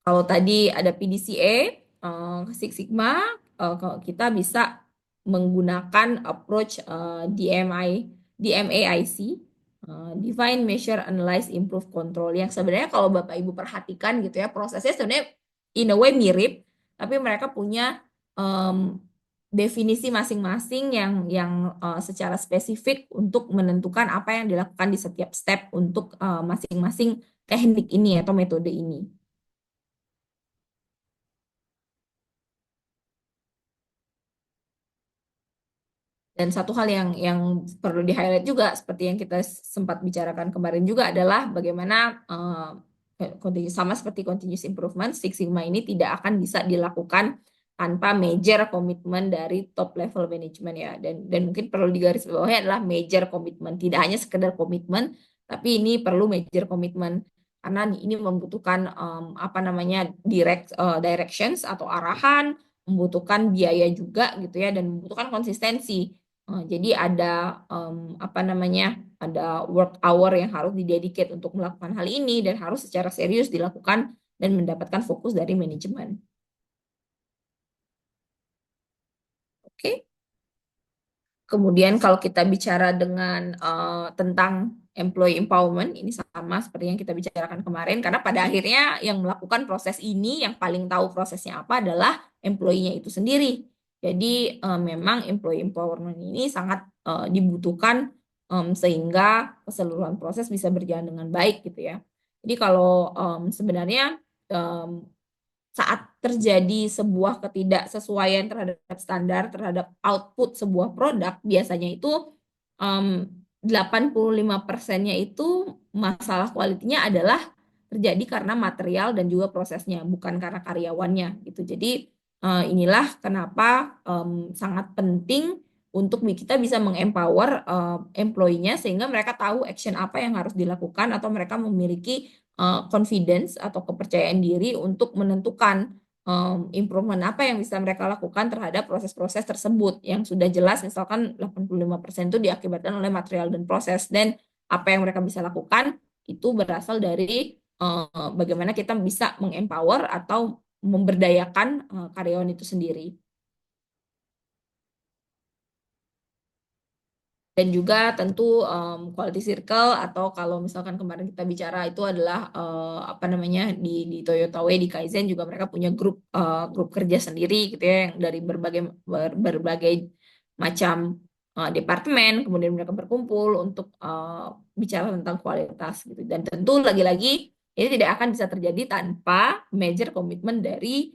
Kalau tadi ada PDCA, Six Sigma, kita bisa menggunakan approach DMAIC, Define, Measure, Analyze, Improve, Control, yang sebenarnya kalau Bapak Ibu perhatikan gitu ya, prosesnya sebenarnya in a way mirip, tapi mereka punya definisi masing-masing yang secara spesifik untuk menentukan apa yang dilakukan di setiap step untuk masing-masing teknik ini atau metode ini. Dan satu hal yang perlu di-highlight juga, seperti yang kita sempat bicarakan kemarin juga, adalah bagaimana sama seperti continuous improvement, Six Sigma ini tidak akan bisa dilakukan tanpa major komitmen dari top level management ya. Dan mungkin perlu digarisbawahi adalah major komitmen, tidak hanya sekedar komitmen, tapi ini perlu major komitmen karena ini membutuhkan directions atau arahan, membutuhkan biaya juga gitu ya, dan membutuhkan konsistensi. Jadi ada ada work hour yang harus didedicate untuk melakukan hal ini dan harus secara serius dilakukan dan mendapatkan fokus dari manajemen. Oke. Kemudian kalau kita bicara dengan tentang employee empowerment, ini sama seperti yang kita bicarakan kemarin, karena pada akhirnya yang melakukan proses ini, yang paling tahu prosesnya apa adalah employee-nya itu sendiri. Jadi memang employee empowerment ini sangat dibutuhkan sehingga keseluruhan proses bisa berjalan dengan baik gitu ya. Jadi kalau sebenarnya saat terjadi sebuah ketidaksesuaian terhadap standar, terhadap output sebuah produk, biasanya itu 85%-nya itu masalah kualitinya adalah terjadi karena material dan juga prosesnya, bukan karena karyawannya gitu. Jadi inilah kenapa sangat penting untuk kita bisa mengempower employee-nya sehingga mereka tahu action apa yang harus dilakukan atau mereka memiliki confidence atau kepercayaan diri untuk menentukan improvement apa yang bisa mereka lakukan terhadap proses-proses tersebut yang sudah jelas misalkan 85% itu diakibatkan oleh material dan proses dan apa yang mereka bisa lakukan itu berasal dari bagaimana kita bisa mengempower atau memberdayakan karyawan itu sendiri. Dan juga tentu quality circle atau kalau misalkan kemarin kita bicara itu adalah apa namanya di Toyota Way di Kaizen juga mereka punya grup kerja sendiri gitu ya yang dari berbagai macam departemen kemudian mereka berkumpul untuk bicara tentang kualitas gitu dan tentu lagi-lagi ini tidak akan bisa terjadi tanpa major komitmen dari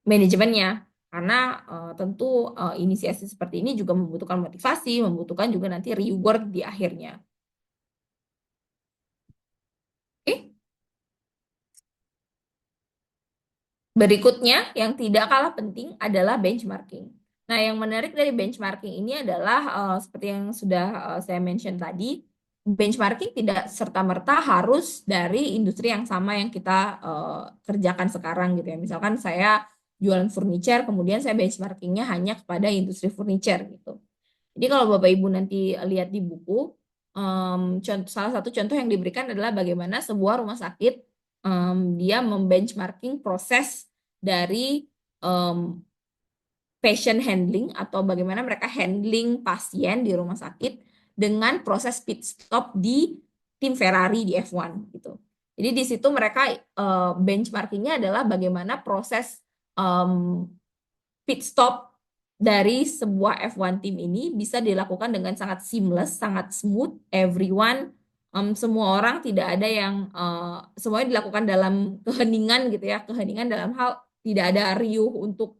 manajemennya karena tentu inisiasi seperti ini juga membutuhkan motivasi, membutuhkan juga nanti reward di akhirnya. Oke. Berikutnya yang tidak kalah penting adalah benchmarking. Nah, yang menarik dari benchmarking ini adalah seperti yang sudah saya mention tadi, benchmarking tidak serta-merta harus dari industri yang sama yang kita kerjakan sekarang gitu ya. Misalkan saya jualan furniture, kemudian saya benchmarkingnya hanya kepada industri furniture gitu. Jadi kalau Bapak Ibu nanti lihat di buku, salah satu contoh yang diberikan adalah bagaimana sebuah rumah sakit dia membenchmarking proses dari patient handling atau bagaimana mereka handling pasien di rumah sakit dengan proses pit stop di tim Ferrari di F1 gitu. Jadi di situ mereka benchmarkingnya adalah bagaimana proses pit stop dari sebuah F1 tim ini bisa dilakukan dengan sangat seamless, sangat smooth, everyone, semua orang tidak ada yang semuanya dilakukan dalam keheningan gitu ya, keheningan dalam hal tidak ada riuh untuk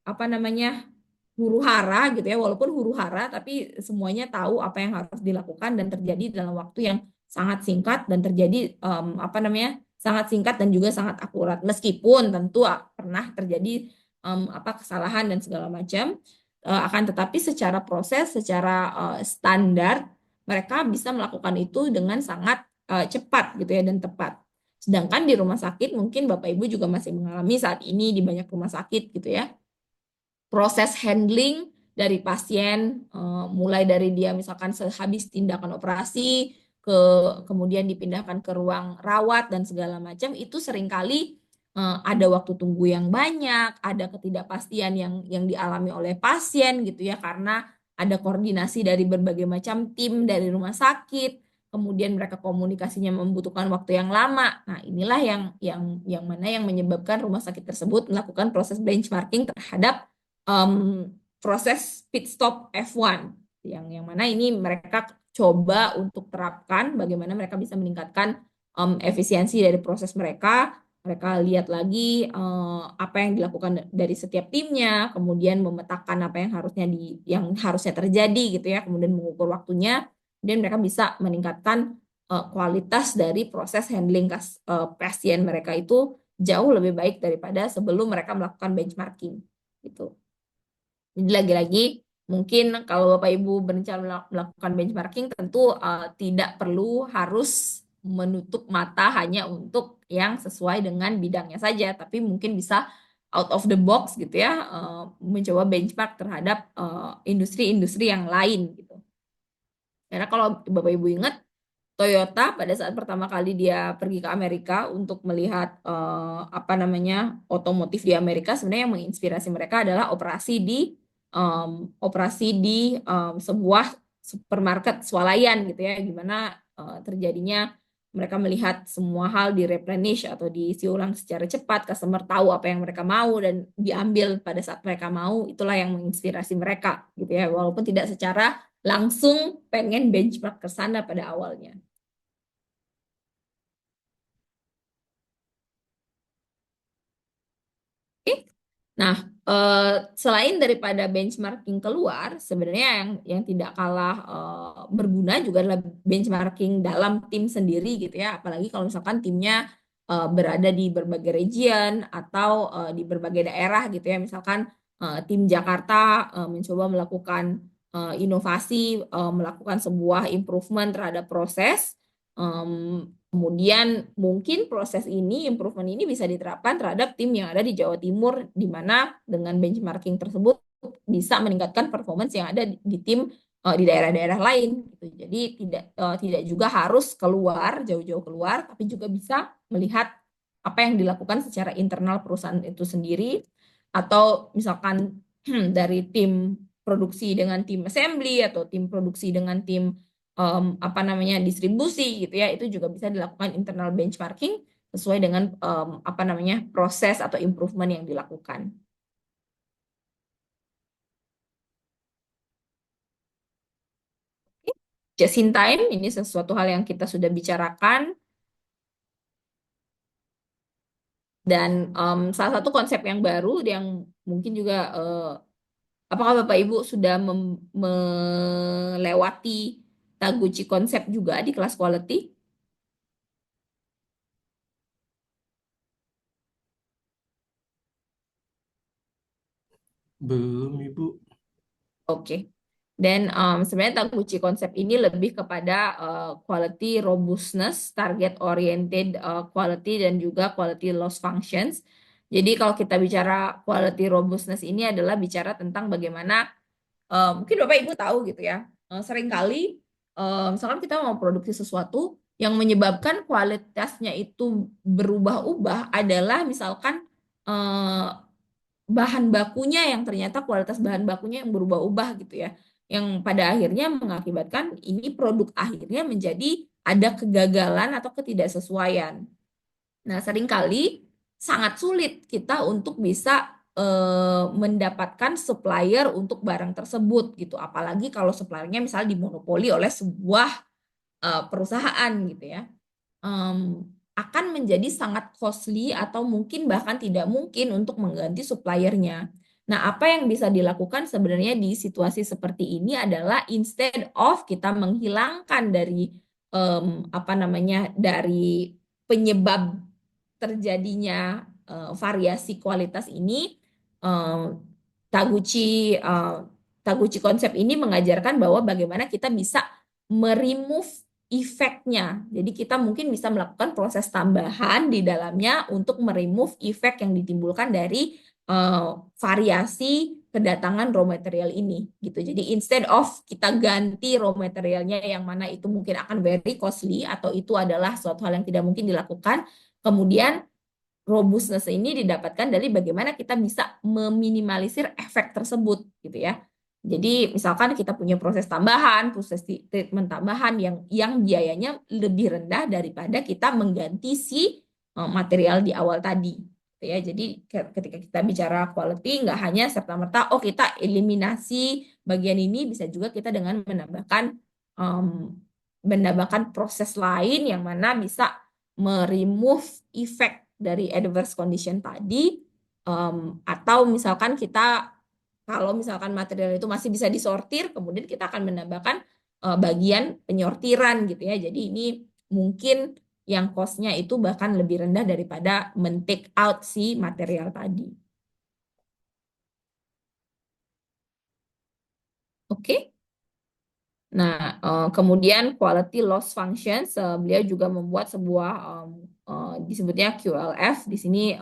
apa namanya huru hara gitu ya, walaupun huru hara tapi semuanya tahu apa yang harus dilakukan dan terjadi dalam waktu yang sangat singkat dan terjadi apa namanya sangat singkat dan juga sangat akurat meskipun tentu pernah terjadi apa kesalahan dan segala macam akan tetapi secara proses secara standar mereka bisa melakukan itu dengan sangat cepat gitu ya dan tepat. Sedangkan di rumah sakit mungkin Bapak Ibu juga masih mengalami saat ini di banyak rumah sakit gitu ya. Proses handling dari pasien mulai dari dia misalkan sehabis tindakan operasi kemudian dipindahkan ke ruang rawat dan segala macam itu seringkali ada waktu tunggu yang banyak, ada ketidakpastian yang dialami oleh pasien gitu ya karena ada koordinasi dari berbagai macam tim dari rumah sakit, kemudian mereka komunikasinya membutuhkan waktu yang lama. Nah, inilah yang mana yang menyebabkan rumah sakit tersebut melakukan proses benchmarking terhadap proses pit stop F1 yang mana ini mereka coba untuk terapkan bagaimana mereka bisa meningkatkan efisiensi dari proses mereka. Mereka lihat lagi apa yang dilakukan dari setiap timnya, kemudian memetakan apa yang harusnya terjadi gitu ya, kemudian mengukur waktunya, dan mereka bisa meningkatkan kualitas dari proses handling pasien mereka itu jauh lebih baik daripada sebelum mereka melakukan benchmarking gitu. Jadi lagi-lagi mungkin kalau Bapak Ibu berencana melakukan benchmarking tentu tidak perlu harus menutup mata hanya untuk yang sesuai dengan bidangnya saja, tapi mungkin bisa out of the box gitu ya, mencoba benchmark terhadap industri-industri yang lain gitu. Karena kalau Bapak Ibu ingat Toyota pada saat pertama kali dia pergi ke Amerika untuk melihat apa namanya otomotif di Amerika, sebenarnya yang menginspirasi mereka adalah operasi di sebuah supermarket swalayan gitu ya, gimana terjadinya mereka melihat semua hal di replenish atau diisi ulang secara cepat, customer tahu apa yang mereka mau dan diambil pada saat mereka mau, itulah yang menginspirasi mereka gitu ya, walaupun tidak secara langsung pengen benchmark ke sana pada awalnya. Oke. Nah, selain daripada benchmarking keluar, sebenarnya yang tidak kalah berguna juga adalah benchmarking dalam tim sendiri gitu ya. Apalagi kalau misalkan timnya berada di berbagai region atau di berbagai daerah gitu ya. Misalkan tim Jakarta mencoba melakukan inovasi, melakukan sebuah improvement terhadap proses. Kemudian mungkin proses ini, improvement ini bisa diterapkan terhadap tim yang ada di Jawa Timur, di mana dengan benchmarking tersebut bisa meningkatkan performance yang ada di tim di daerah-daerah lain. Gitu. Jadi tidak juga harus keluar jauh-jauh keluar, tapi juga bisa melihat apa yang dilakukan secara internal perusahaan itu sendiri, atau misalkan dari tim produksi dengan tim assembly atau tim produksi dengan tim apa namanya distribusi gitu ya, itu juga bisa dilakukan internal benchmarking sesuai dengan apa namanya proses atau improvement yang dilakukan. Just in time ini sesuatu hal yang kita sudah bicarakan, dan salah satu konsep yang baru yang mungkin juga apakah Bapak Ibu sudah melewati Taguchi konsep juga di kelas quality? Belum, Ibu. Oke. Dan sebenarnya Taguchi konsep ini lebih kepada quality robustness, target oriented quality, dan juga quality loss functions. Jadi kalau kita bicara quality robustness ini adalah bicara tentang bagaimana mungkin Bapak Ibu tahu gitu ya, seringkali misalkan kita mau produksi sesuatu yang menyebabkan kualitasnya itu berubah-ubah adalah misalkan eh, bahan bakunya yang ternyata kualitas bahan bakunya yang berubah-ubah gitu ya. Yang pada akhirnya mengakibatkan ini produk akhirnya menjadi ada kegagalan atau ketidaksesuaian. Nah, seringkali sangat sulit kita untuk bisa mendapatkan supplier untuk barang tersebut gitu. Apalagi kalau suppliernya misalnya dimonopoli oleh sebuah perusahaan gitu ya, akan menjadi sangat costly atau mungkin bahkan tidak mungkin untuk mengganti suppliernya. Nah, apa yang bisa dilakukan sebenarnya di situasi seperti ini adalah instead of kita menghilangkan dari apa namanya dari penyebab terjadinya variasi kualitas ini, Taguchi Taguchi konsep ini mengajarkan bahwa bagaimana kita bisa meremove efeknya. Jadi kita mungkin bisa melakukan proses tambahan di dalamnya untuk meremove efek yang ditimbulkan dari variasi kedatangan raw material ini gitu. Jadi instead of kita ganti raw materialnya yang mana itu mungkin akan very costly atau itu adalah suatu hal yang tidak mungkin dilakukan, kemudian robustness ini didapatkan dari bagaimana kita bisa meminimalisir efek tersebut gitu ya. Jadi misalkan kita punya proses tambahan, proses treatment tambahan yang biayanya lebih rendah daripada kita mengganti si material di awal tadi. Gitu ya. Jadi ketika kita bicara quality nggak hanya serta-merta oh kita eliminasi bagian ini, bisa juga kita dengan menambahkan proses lain yang mana bisa meremove efek dari adverse condition tadi, atau misalkan kita kalau misalkan material itu masih bisa disortir, kemudian kita akan menambahkan bagian penyortiran gitu ya. Jadi ini mungkin yang cost-nya itu bahkan lebih rendah daripada men-take out si material tadi. Oke. Nah, kemudian quality loss functions, beliau juga membuat sebuah disebutnya QLF. Di sini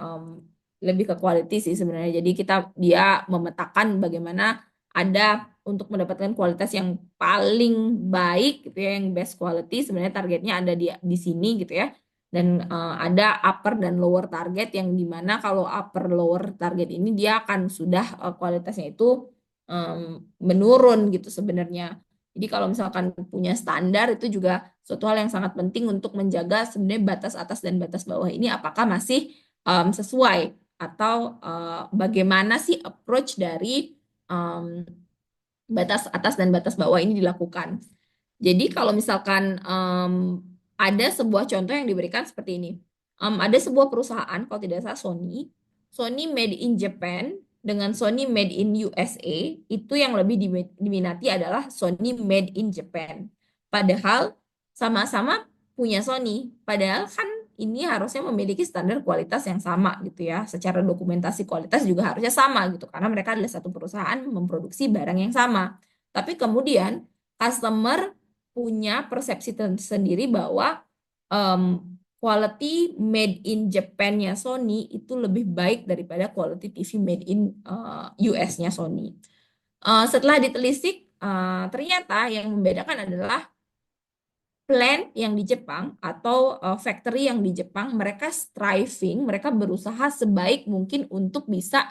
lebih ke quality sih sebenarnya. Jadi dia memetakan bagaimana ada untuk mendapatkan kualitas yang paling baik gitu ya, yang best quality. Sebenarnya targetnya ada di sini gitu ya. Dan ada upper dan lower target yang dimana kalau upper lower target ini dia akan sudah kualitasnya itu menurun gitu sebenarnya. Jadi kalau misalkan punya standar itu juga suatu hal yang sangat penting untuk menjaga sebenarnya batas atas dan batas bawah ini apakah masih sesuai atau bagaimana sih approach dari batas atas dan batas bawah ini dilakukan. Jadi kalau misalkan ada sebuah contoh yang diberikan seperti ini. Ada sebuah perusahaan, kalau tidak salah Sony, Sony made in Japan dengan Sony made in USA, itu yang lebih diminati adalah Sony made in Japan. Padahal sama-sama punya Sony, padahal kan ini harusnya memiliki standar kualitas yang sama gitu ya. Secara dokumentasi kualitas juga harusnya sama gitu, karena mereka adalah satu perusahaan memproduksi barang yang sama. Tapi kemudian customer punya persepsi tersendiri bahwa quality made in Japan-nya Sony itu lebih baik daripada quality TV made in US-nya Sony. Setelah ditelisik, ternyata yang membedakan adalah plant yang di Jepang atau factory yang di Jepang, mereka striving, mereka berusaha sebaik mungkin untuk bisa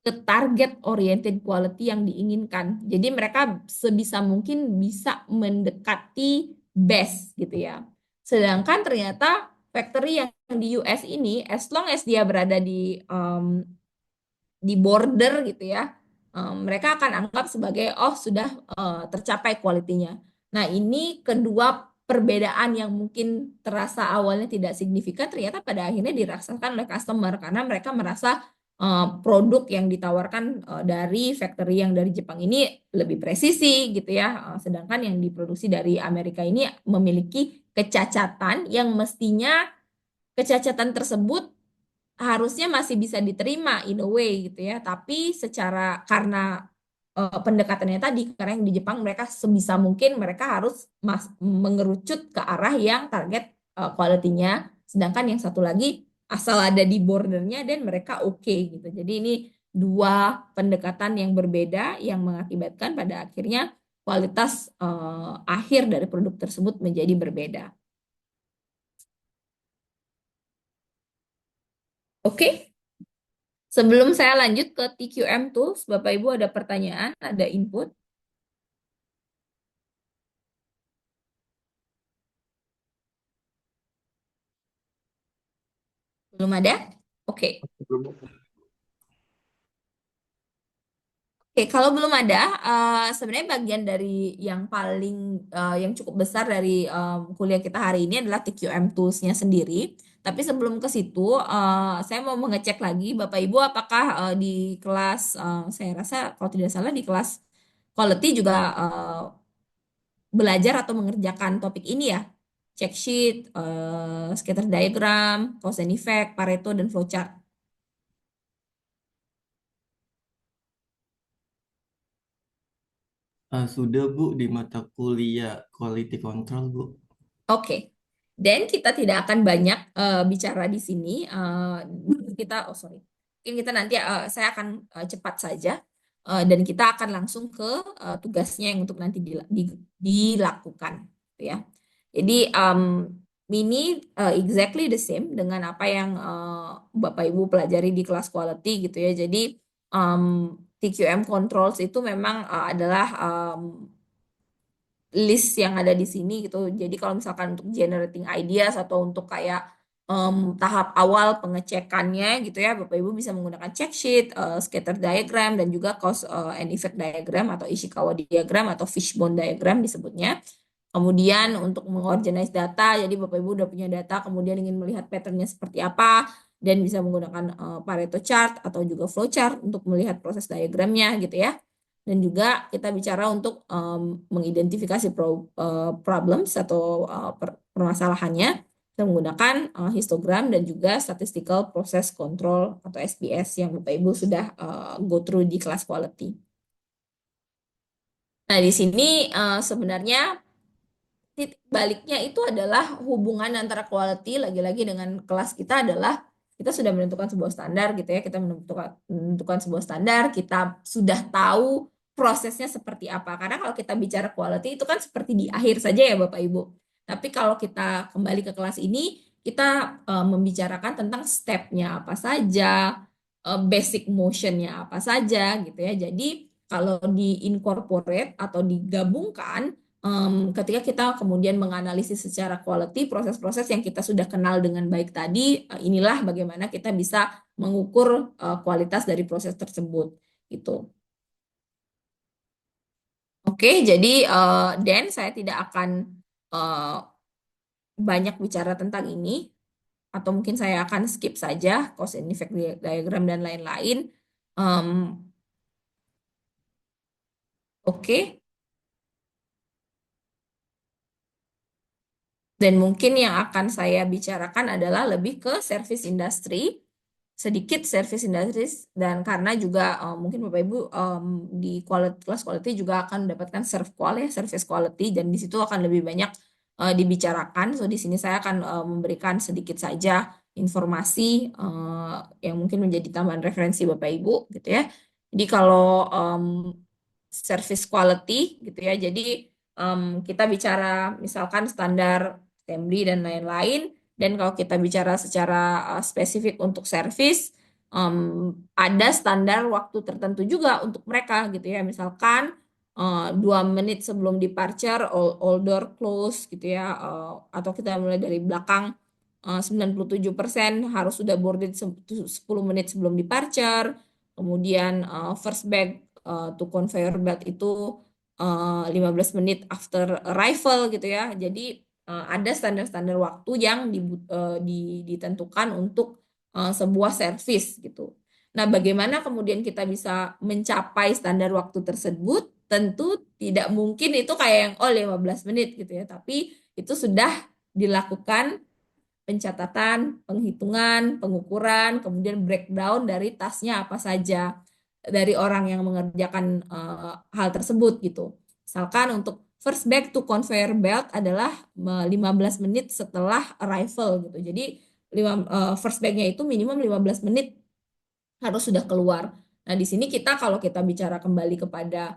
ke target oriented quality yang diinginkan. Jadi mereka sebisa mungkin bisa mendekati best gitu ya. Sedangkan ternyata factory yang di US ini, as long as dia berada di border gitu ya, mereka akan anggap sebagai oh sudah tercapai kualitinya. Nah ini kedua perbedaan yang mungkin terasa awalnya tidak signifikan, ternyata pada akhirnya dirasakan oleh customer karena mereka merasa produk yang ditawarkan dari factory yang dari Jepang ini lebih presisi gitu ya, sedangkan yang diproduksi dari Amerika ini memiliki kecacatan yang mestinya kecacatan tersebut harusnya masih bisa diterima in a way gitu ya, tapi secara karena pendekatannya tadi, karena yang di Jepang mereka sebisa mungkin mereka harus mengerucut ke arah yang target quality-nya, sedangkan yang satu lagi asal ada di bordernya dan mereka oke gitu. Jadi ini dua pendekatan yang berbeda yang mengakibatkan pada akhirnya kualitas akhir dari produk tersebut menjadi berbeda. Oke. Sebelum saya lanjut ke TQM Tools, Bapak Ibu ada pertanyaan, ada input? Belum ada? Oke. Oke, kalau belum ada, sebenarnya bagian dari yang paling yang cukup besar dari kuliah kita hari ini adalah TQM Tools-nya sendiri. Tapi sebelum ke situ, saya mau mengecek lagi Bapak Ibu apakah di kelas, saya rasa kalau tidak salah di kelas quality juga belajar atau mengerjakan topik ini ya. Check sheet, scatter diagram, cause and effect, Pareto, dan flowchart. Sudah Bu di mata kuliah quality control Bu. Oke, dan kita tidak akan banyak bicara di sini. Oh sorry, mungkin kita nanti saya akan cepat saja dan kita akan langsung ke tugasnya yang untuk nanti dilakukan, gitu ya. Jadi ini exactly the same dengan apa yang Bapak Ibu pelajari di kelas quality gitu ya. Jadi TQM controls itu memang adalah list yang ada di sini gitu. Jadi kalau misalkan untuk generating ideas atau untuk kayak tahap awal pengecekannya gitu ya, Bapak Ibu bisa menggunakan check sheet, scatter diagram, dan juga cause and effect diagram atau Ishikawa diagram atau fishbone diagram disebutnya. Kemudian untuk mengorganize data, jadi Bapak Ibu udah punya data, kemudian ingin melihat patternnya seperti apa, dan bisa menggunakan Pareto chart atau juga flow chart untuk melihat proses diagramnya gitu ya. Dan juga kita bicara untuk mengidentifikasi problems atau permasalahannya. Kita menggunakan histogram dan juga statistical process control atau SPS yang Bapak Ibu sudah go through di kelas quality. Nah, di sini sebenarnya titik baliknya itu adalah hubungan antara quality lagi-lagi dengan kelas kita adalah kita sudah menentukan sebuah standar gitu ya, kita menentukan sebuah standar, kita sudah tahu prosesnya seperti apa. Karena kalau kita bicara quality itu kan seperti di akhir saja ya Bapak Ibu. Tapi kalau kita kembali ke kelas ini, kita membicarakan tentang step-nya apa saja, basic motion-nya apa saja gitu ya. Jadi kalau di incorporate atau digabungkan, ketika kita kemudian menganalisis secara quality proses-proses yang kita sudah kenal dengan baik tadi, inilah bagaimana kita bisa mengukur kualitas dari proses tersebut gitu. Oke, jadi Dan saya tidak akan banyak bicara tentang ini. atau mungkin saya akan skip saja cause and effect diagram dan lain-lain. Oke. Dan mungkin yang akan saya bicarakan adalah lebih ke service industry, sedikit service industry, dan karena juga mungkin Bapak Ibu di kelas quality juga akan mendapatkan service quality, dan di situ akan lebih banyak dibicarakan. So di sini saya akan memberikan sedikit saja informasi yang mungkin menjadi tambahan referensi Bapak Ibu gitu ya. Jadi kalau service quality gitu ya, jadi kita bicara misalkan standar assembly dan lain-lain. Dan kalau kita bicara secara spesifik untuk service, ada standar waktu tertentu juga untuk mereka gitu ya. Misalkan 2 menit sebelum departure, all door close gitu ya. Atau kita mulai dari belakang, 97% harus sudah boarded 10 menit sebelum departure. Kemudian first bag to conveyor belt itu 15 menit after arrival gitu ya. Jadi ada standar-standar waktu yang ditentukan untuk sebuah servis gitu. Nah, bagaimana kemudian kita bisa mencapai standar waktu tersebut? Tentu tidak mungkin itu kayak yang 15 menit gitu ya, tapi itu sudah dilakukan pencatatan, penghitungan, pengukuran, kemudian breakdown dari tasnya apa saja dari orang yang mengerjakan hal tersebut gitu. Misalkan untuk first bag to conveyor belt adalah 15 menit setelah arrival gitu. Jadi first bagnya itu minimum 15 menit harus sudah keluar. Nah, di sini kalau kita bicara kembali kepada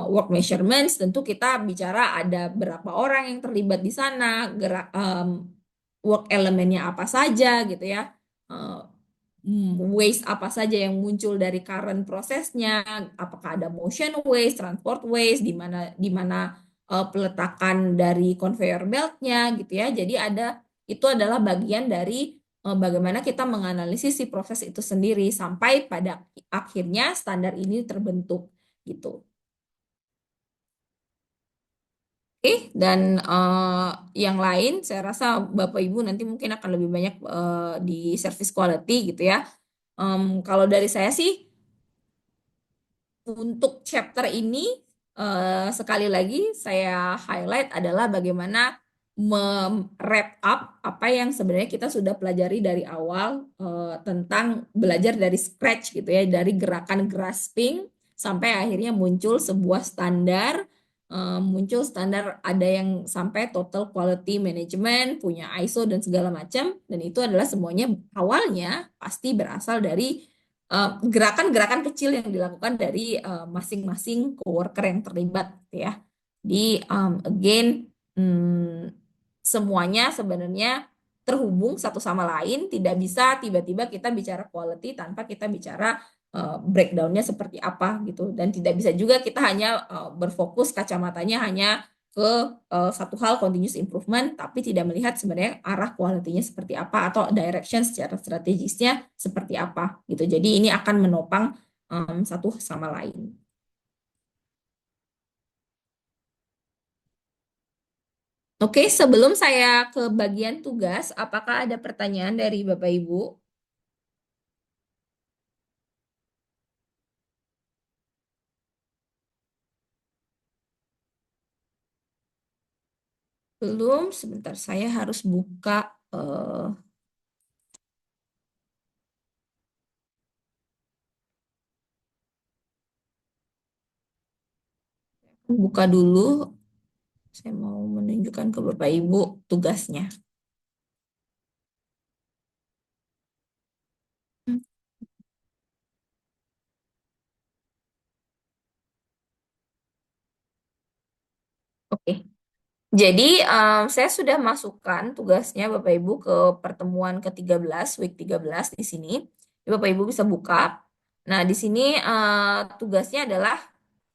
work measurements, tentu kita bicara ada berapa orang yang terlibat di sana, work elemennya apa saja gitu ya, waste apa saja yang muncul dari current prosesnya, apakah ada motion waste, transport waste, di mana peletakan dari conveyor beltnya gitu ya. Jadi itu adalah bagian dari bagaimana kita menganalisis si proses itu sendiri sampai pada akhirnya standar ini terbentuk gitu. Oke, dan yang lain saya rasa Bapak Ibu nanti mungkin akan lebih banyak di service quality gitu ya. Kalau dari saya sih untuk chapter ini sekali lagi saya highlight adalah bagaimana wrap up apa yang sebenarnya kita sudah pelajari dari awal tentang belajar dari scratch gitu ya, dari gerakan grasping sampai akhirnya muncul sebuah standar, muncul standar ada yang sampai total quality management, punya ISO dan segala macam, dan itu adalah semuanya awalnya pasti berasal dari gerakan-gerakan kecil yang dilakukan dari masing-masing coworker yang terlibat gitu ya. Di again semuanya sebenarnya terhubung satu sama lain, tidak bisa tiba-tiba kita bicara quality tanpa kita bicara breakdown-nya seperti apa gitu, dan tidak bisa juga kita hanya berfokus kacamatanya hanya ke satu hal continuous improvement tapi tidak melihat sebenarnya arah quality-nya seperti apa atau direction secara strategisnya seperti apa gitu. Jadi ini akan menopang satu sama lain. Oke, sebelum saya ke bagian tugas, apakah ada pertanyaan dari Bapak Ibu? Belum, sebentar saya harus buka dulu. Saya mau menunjukkan ke Bapak Ibu tugasnya. Oke. Jadi saya sudah masukkan tugasnya Bapak Ibu ke pertemuan ke-13, week 13 di sini. Bapak Ibu bisa buka. Nah, di sini tugasnya adalah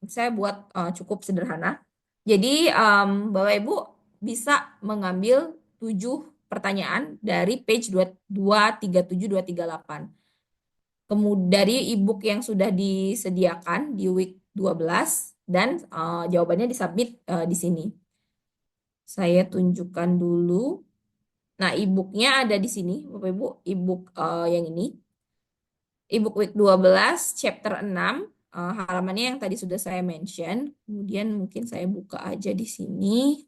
saya buat cukup sederhana. Jadi Bapak Ibu bisa mengambil 7 pertanyaan dari page 237 238. Kemudian dari e-book yang sudah disediakan di week 12 dan jawabannya disubmit di sini. Saya tunjukkan dulu. Nah, e-booknya ada di sini, Bapak Ibu, e-book yang ini. E-book week 12, chapter 6, halamannya yang tadi sudah saya mention. Kemudian mungkin saya buka aja di sini.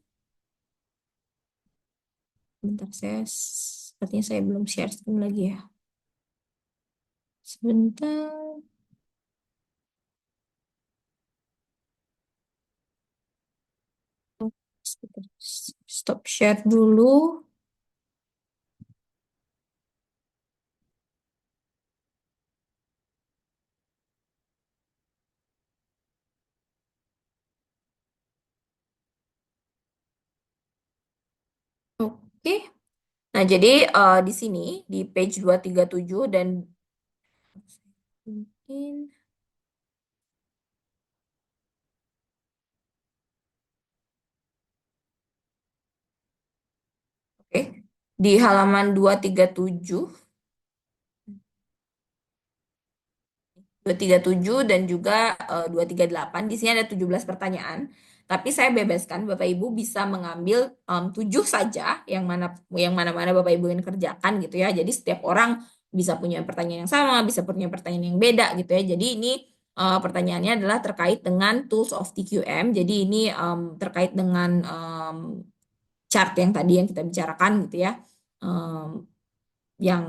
Bentar, sepertinya saya belum share screen lagi ya. Sebentar. Stop share dulu. Oke. Nah, jadi di sini di page 237 dan mungkin oke, di halaman 237 237 dan juga 238. Di sini ada 17 pertanyaan. Tapi saya bebaskan Bapak Ibu bisa mengambil 7 saja yang mana-mana Bapak Ibu yang kerjakan gitu ya. Jadi setiap orang bisa punya pertanyaan yang sama, bisa punya pertanyaan yang beda gitu ya. Jadi ini pertanyaannya adalah terkait dengan tools of TQM. Jadi ini terkait dengan chart yang tadi yang kita bicarakan gitu ya. Yang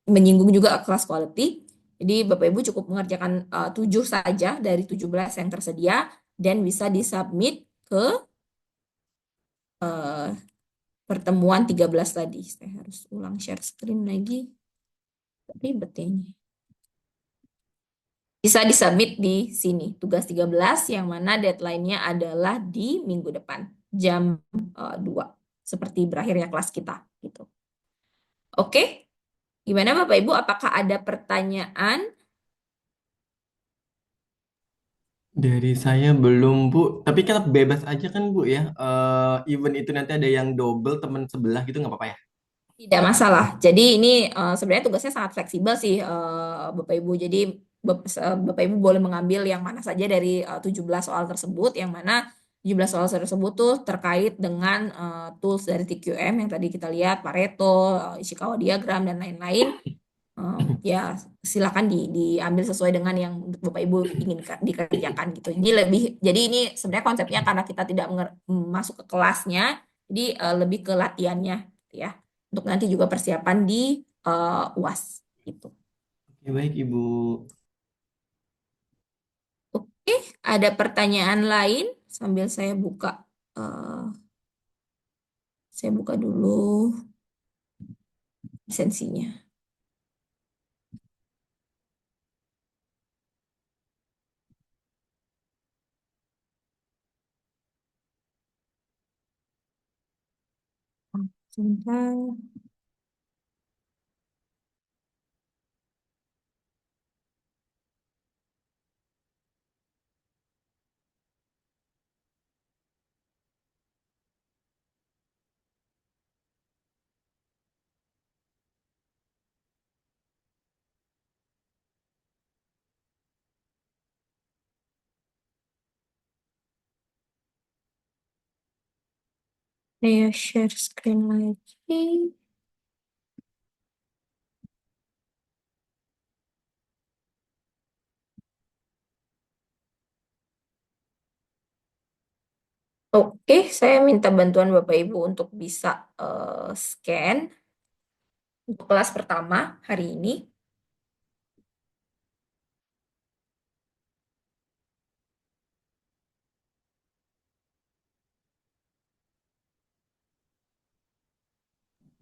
menyinggung juga kelas quality. Jadi Bapak Ibu cukup mengerjakan 7 saja dari 17 yang tersedia dan bisa disubmit ke eh, pertemuan 13 tadi. Saya harus ulang share screen lagi. Ribet ya ini. Bisa disubmit di sini, tugas 13 yang mana deadline-nya adalah di minggu depan, jam 2, seperti berakhirnya kelas kita. Gitu. Oke, gimana Bapak Ibu? Apakah ada pertanyaan? Dari saya belum, Bu. Tapi kita bebas aja kan, Bu ya. Even itu nanti ada yang double teman sebelah gitu nggak apa-apa ya? Tidak masalah. Jadi ini sebenarnya tugasnya sangat fleksibel sih Bapak Ibu. Jadi Bapak Ibu boleh mengambil yang mana saja dari 17 soal tersebut, yang mana 17 soal tersebut tuh terkait dengan tools dari TQM yang tadi kita lihat, Pareto, Ishikawa diagram dan lain-lain. Ya silakan diambil sesuai dengan yang Bapak Ibu ingin dikerjakan gitu. Jadi ini sebenarnya konsepnya karena kita tidak masuk ke kelasnya, jadi lebih ke latihannya gitu ya. Untuk nanti juga persiapan di UAS gitu. Oke, baik, Ibu. Oke, ada pertanyaan lain sambil saya buka dulu lisensinya. Sebentar. Saya share screen lagi. Oke, saya minta bantuan Bapak Ibu untuk bisa scan untuk kelas pertama hari ini.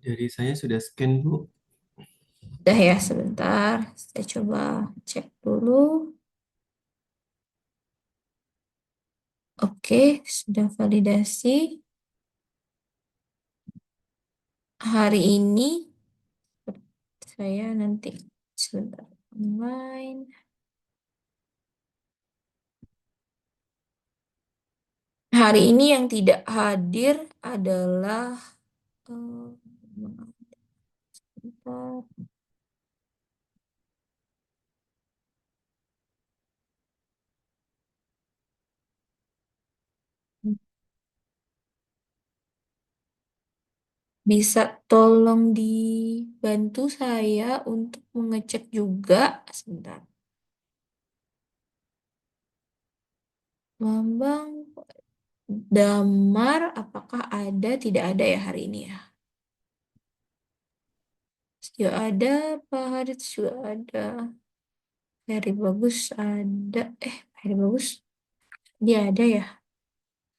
Dari saya sudah scan, Bu. Udah ya, sebentar. Saya coba cek dulu. Oke, sudah validasi. Hari ini saya nanti sebentar online. Hari ini yang tidak hadir adalah sebentar. Bisa tolong dibantu saya untuk mengecek juga sebentar. Bambang Damar, apakah ada? Tidak ada ya hari ini ya? Juga ada, Pak Haris juga ada. Heri Bagus ada. Heri Bagus, dia ada ya?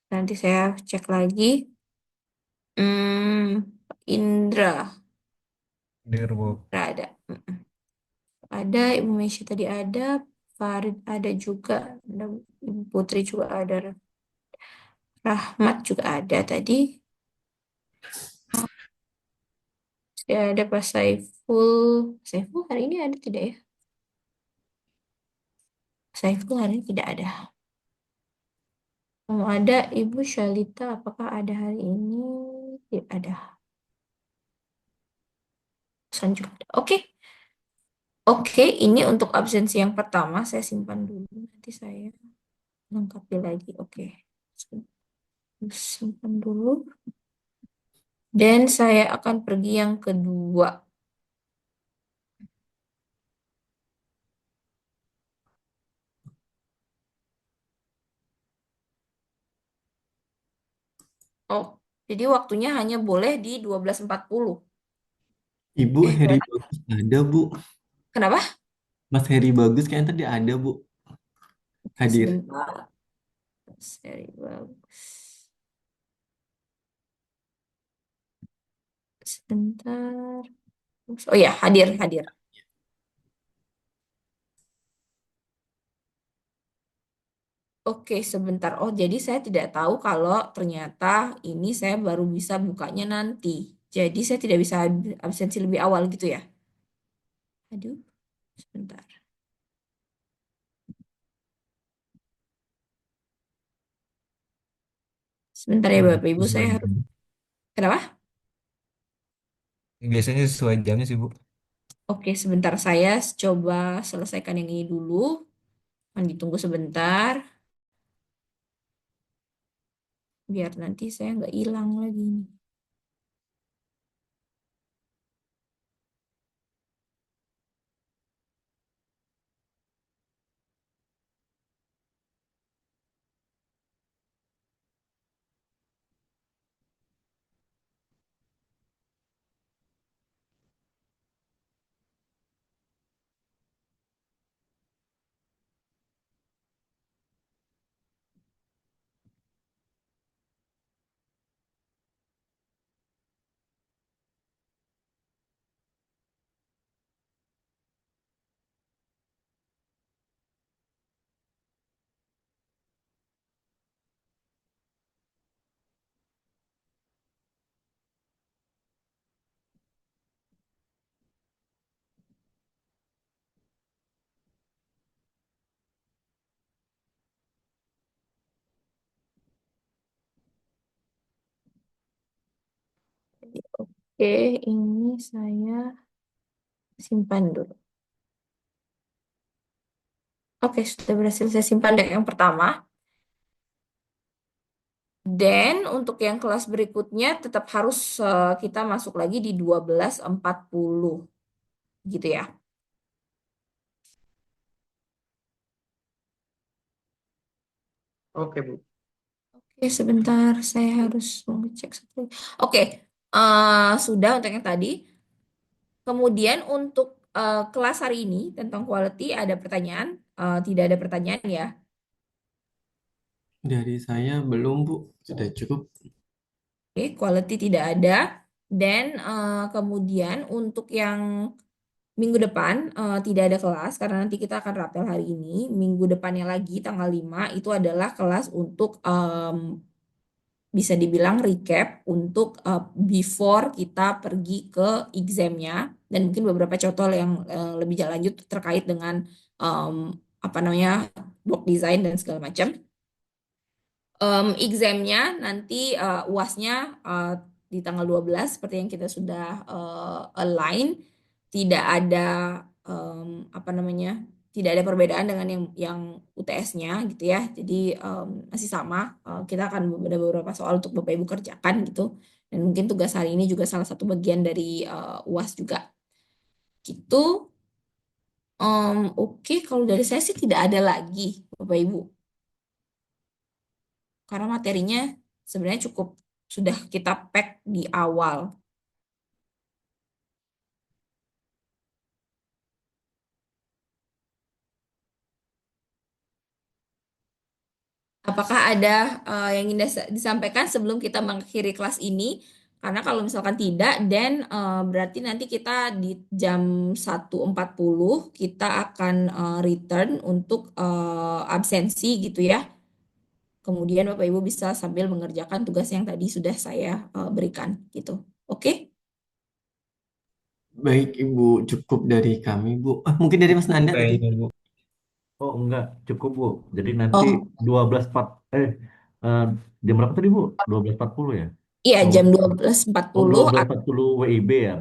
Nanti saya cek lagi. Pak Indra, Dirbo. Indra ada. Ada, Ibu Mesya tadi ada. Farid ada juga. Ada, Ibu Putri juga ada. Rahmat juga ada tadi. Ya, ada Pak Saiful. Saiful hari ini ada tidak ya? Saiful hari ini tidak ada. Kalau ada Ibu Shalita, apakah ada hari ini? Tidak ada. San juga ada. Oke. Oke, ini untuk absensi yang pertama saya simpan dulu. Nanti saya lengkapi lagi. Oke. Simpan dulu. Dan saya akan pergi yang kedua. Oh, jadi waktunya hanya boleh di 12.40. Ibu Heri Bagus ada, Bu. Kenapa? Mas Heri Bagus kayaknya tadi ada, Bu. Hadir. Sebentar. Seri bagus. Sebentar. Oh ya, hadir, hadir. Oke, sebentar. Oh, jadi saya tidak tahu kalau ternyata ini saya baru bisa bukanya nanti. Jadi saya tidak bisa absensi lebih awal gitu ya. Aduh, sebentar. Sebentar ya Bapak Ibu, saya Sesuai harus. jam. Kenapa? Biasanya sesuai jamnya sih, Bu. Oke, sebentar saya coba selesaikan yang ini dulu. Ditunggu sebentar, biar nanti saya nggak hilang lagi nih. Oke, ini saya simpan dulu. Oke, sudah berhasil saya simpan deck yang pertama. Dan untuk yang kelas berikutnya tetap harus kita masuk lagi di 12.40. Gitu ya. Oke, Bu. Oke, sebentar saya harus mengecek satu. Oke, sudah untuk yang tadi. Kemudian untuk kelas hari ini tentang quality ada pertanyaan? Tidak ada pertanyaan ya. Dari saya belum, Bu. Sudah cukup. Oke, quality tidak ada. Dan kemudian untuk yang minggu depan tidak ada kelas karena nanti kita akan rapel hari ini. Minggu depannya lagi tanggal 5 itu adalah kelas untuk bisa dibilang recap untuk before kita pergi ke examnya dan mungkin beberapa contoh yang lebih lanjut terkait dengan em, apa namanya work design dan segala macam. Examnya nanti UASnya di tanggal 12 seperti yang kita sudah align, tidak ada apa namanya, tidak ada perbedaan dengan yang UTS-nya gitu ya. Jadi masih sama. Kita akan ada beberapa soal untuk Bapak Ibu kerjakan gitu. Dan mungkin tugas hari ini juga salah satu bagian dari UAS juga. Gitu. Oke, kalau dari saya sih tidak ada lagi, Bapak Ibu. Karena materinya sebenarnya cukup sudah kita pack di awal. Apakah ada yang ingin disampaikan sebelum kita mengakhiri kelas ini? Karena kalau misalkan tidak, dan berarti nanti kita di jam 1.40 kita akan return untuk absensi gitu ya. Kemudian Bapak Ibu bisa sambil mengerjakan tugas yang tadi sudah saya berikan gitu. Oke? Baik, Ibu, cukup dari kami, Bu. Mungkin dari Mas Nanda tadi. Kayaknya Bu. Oh enggak, cukup Bu. Jadi nanti Oh, 12.4 eh, jam berapa tadi Bu? 12.40 ya? iya Oh, jam oh 12.40 12.40 WIB ya.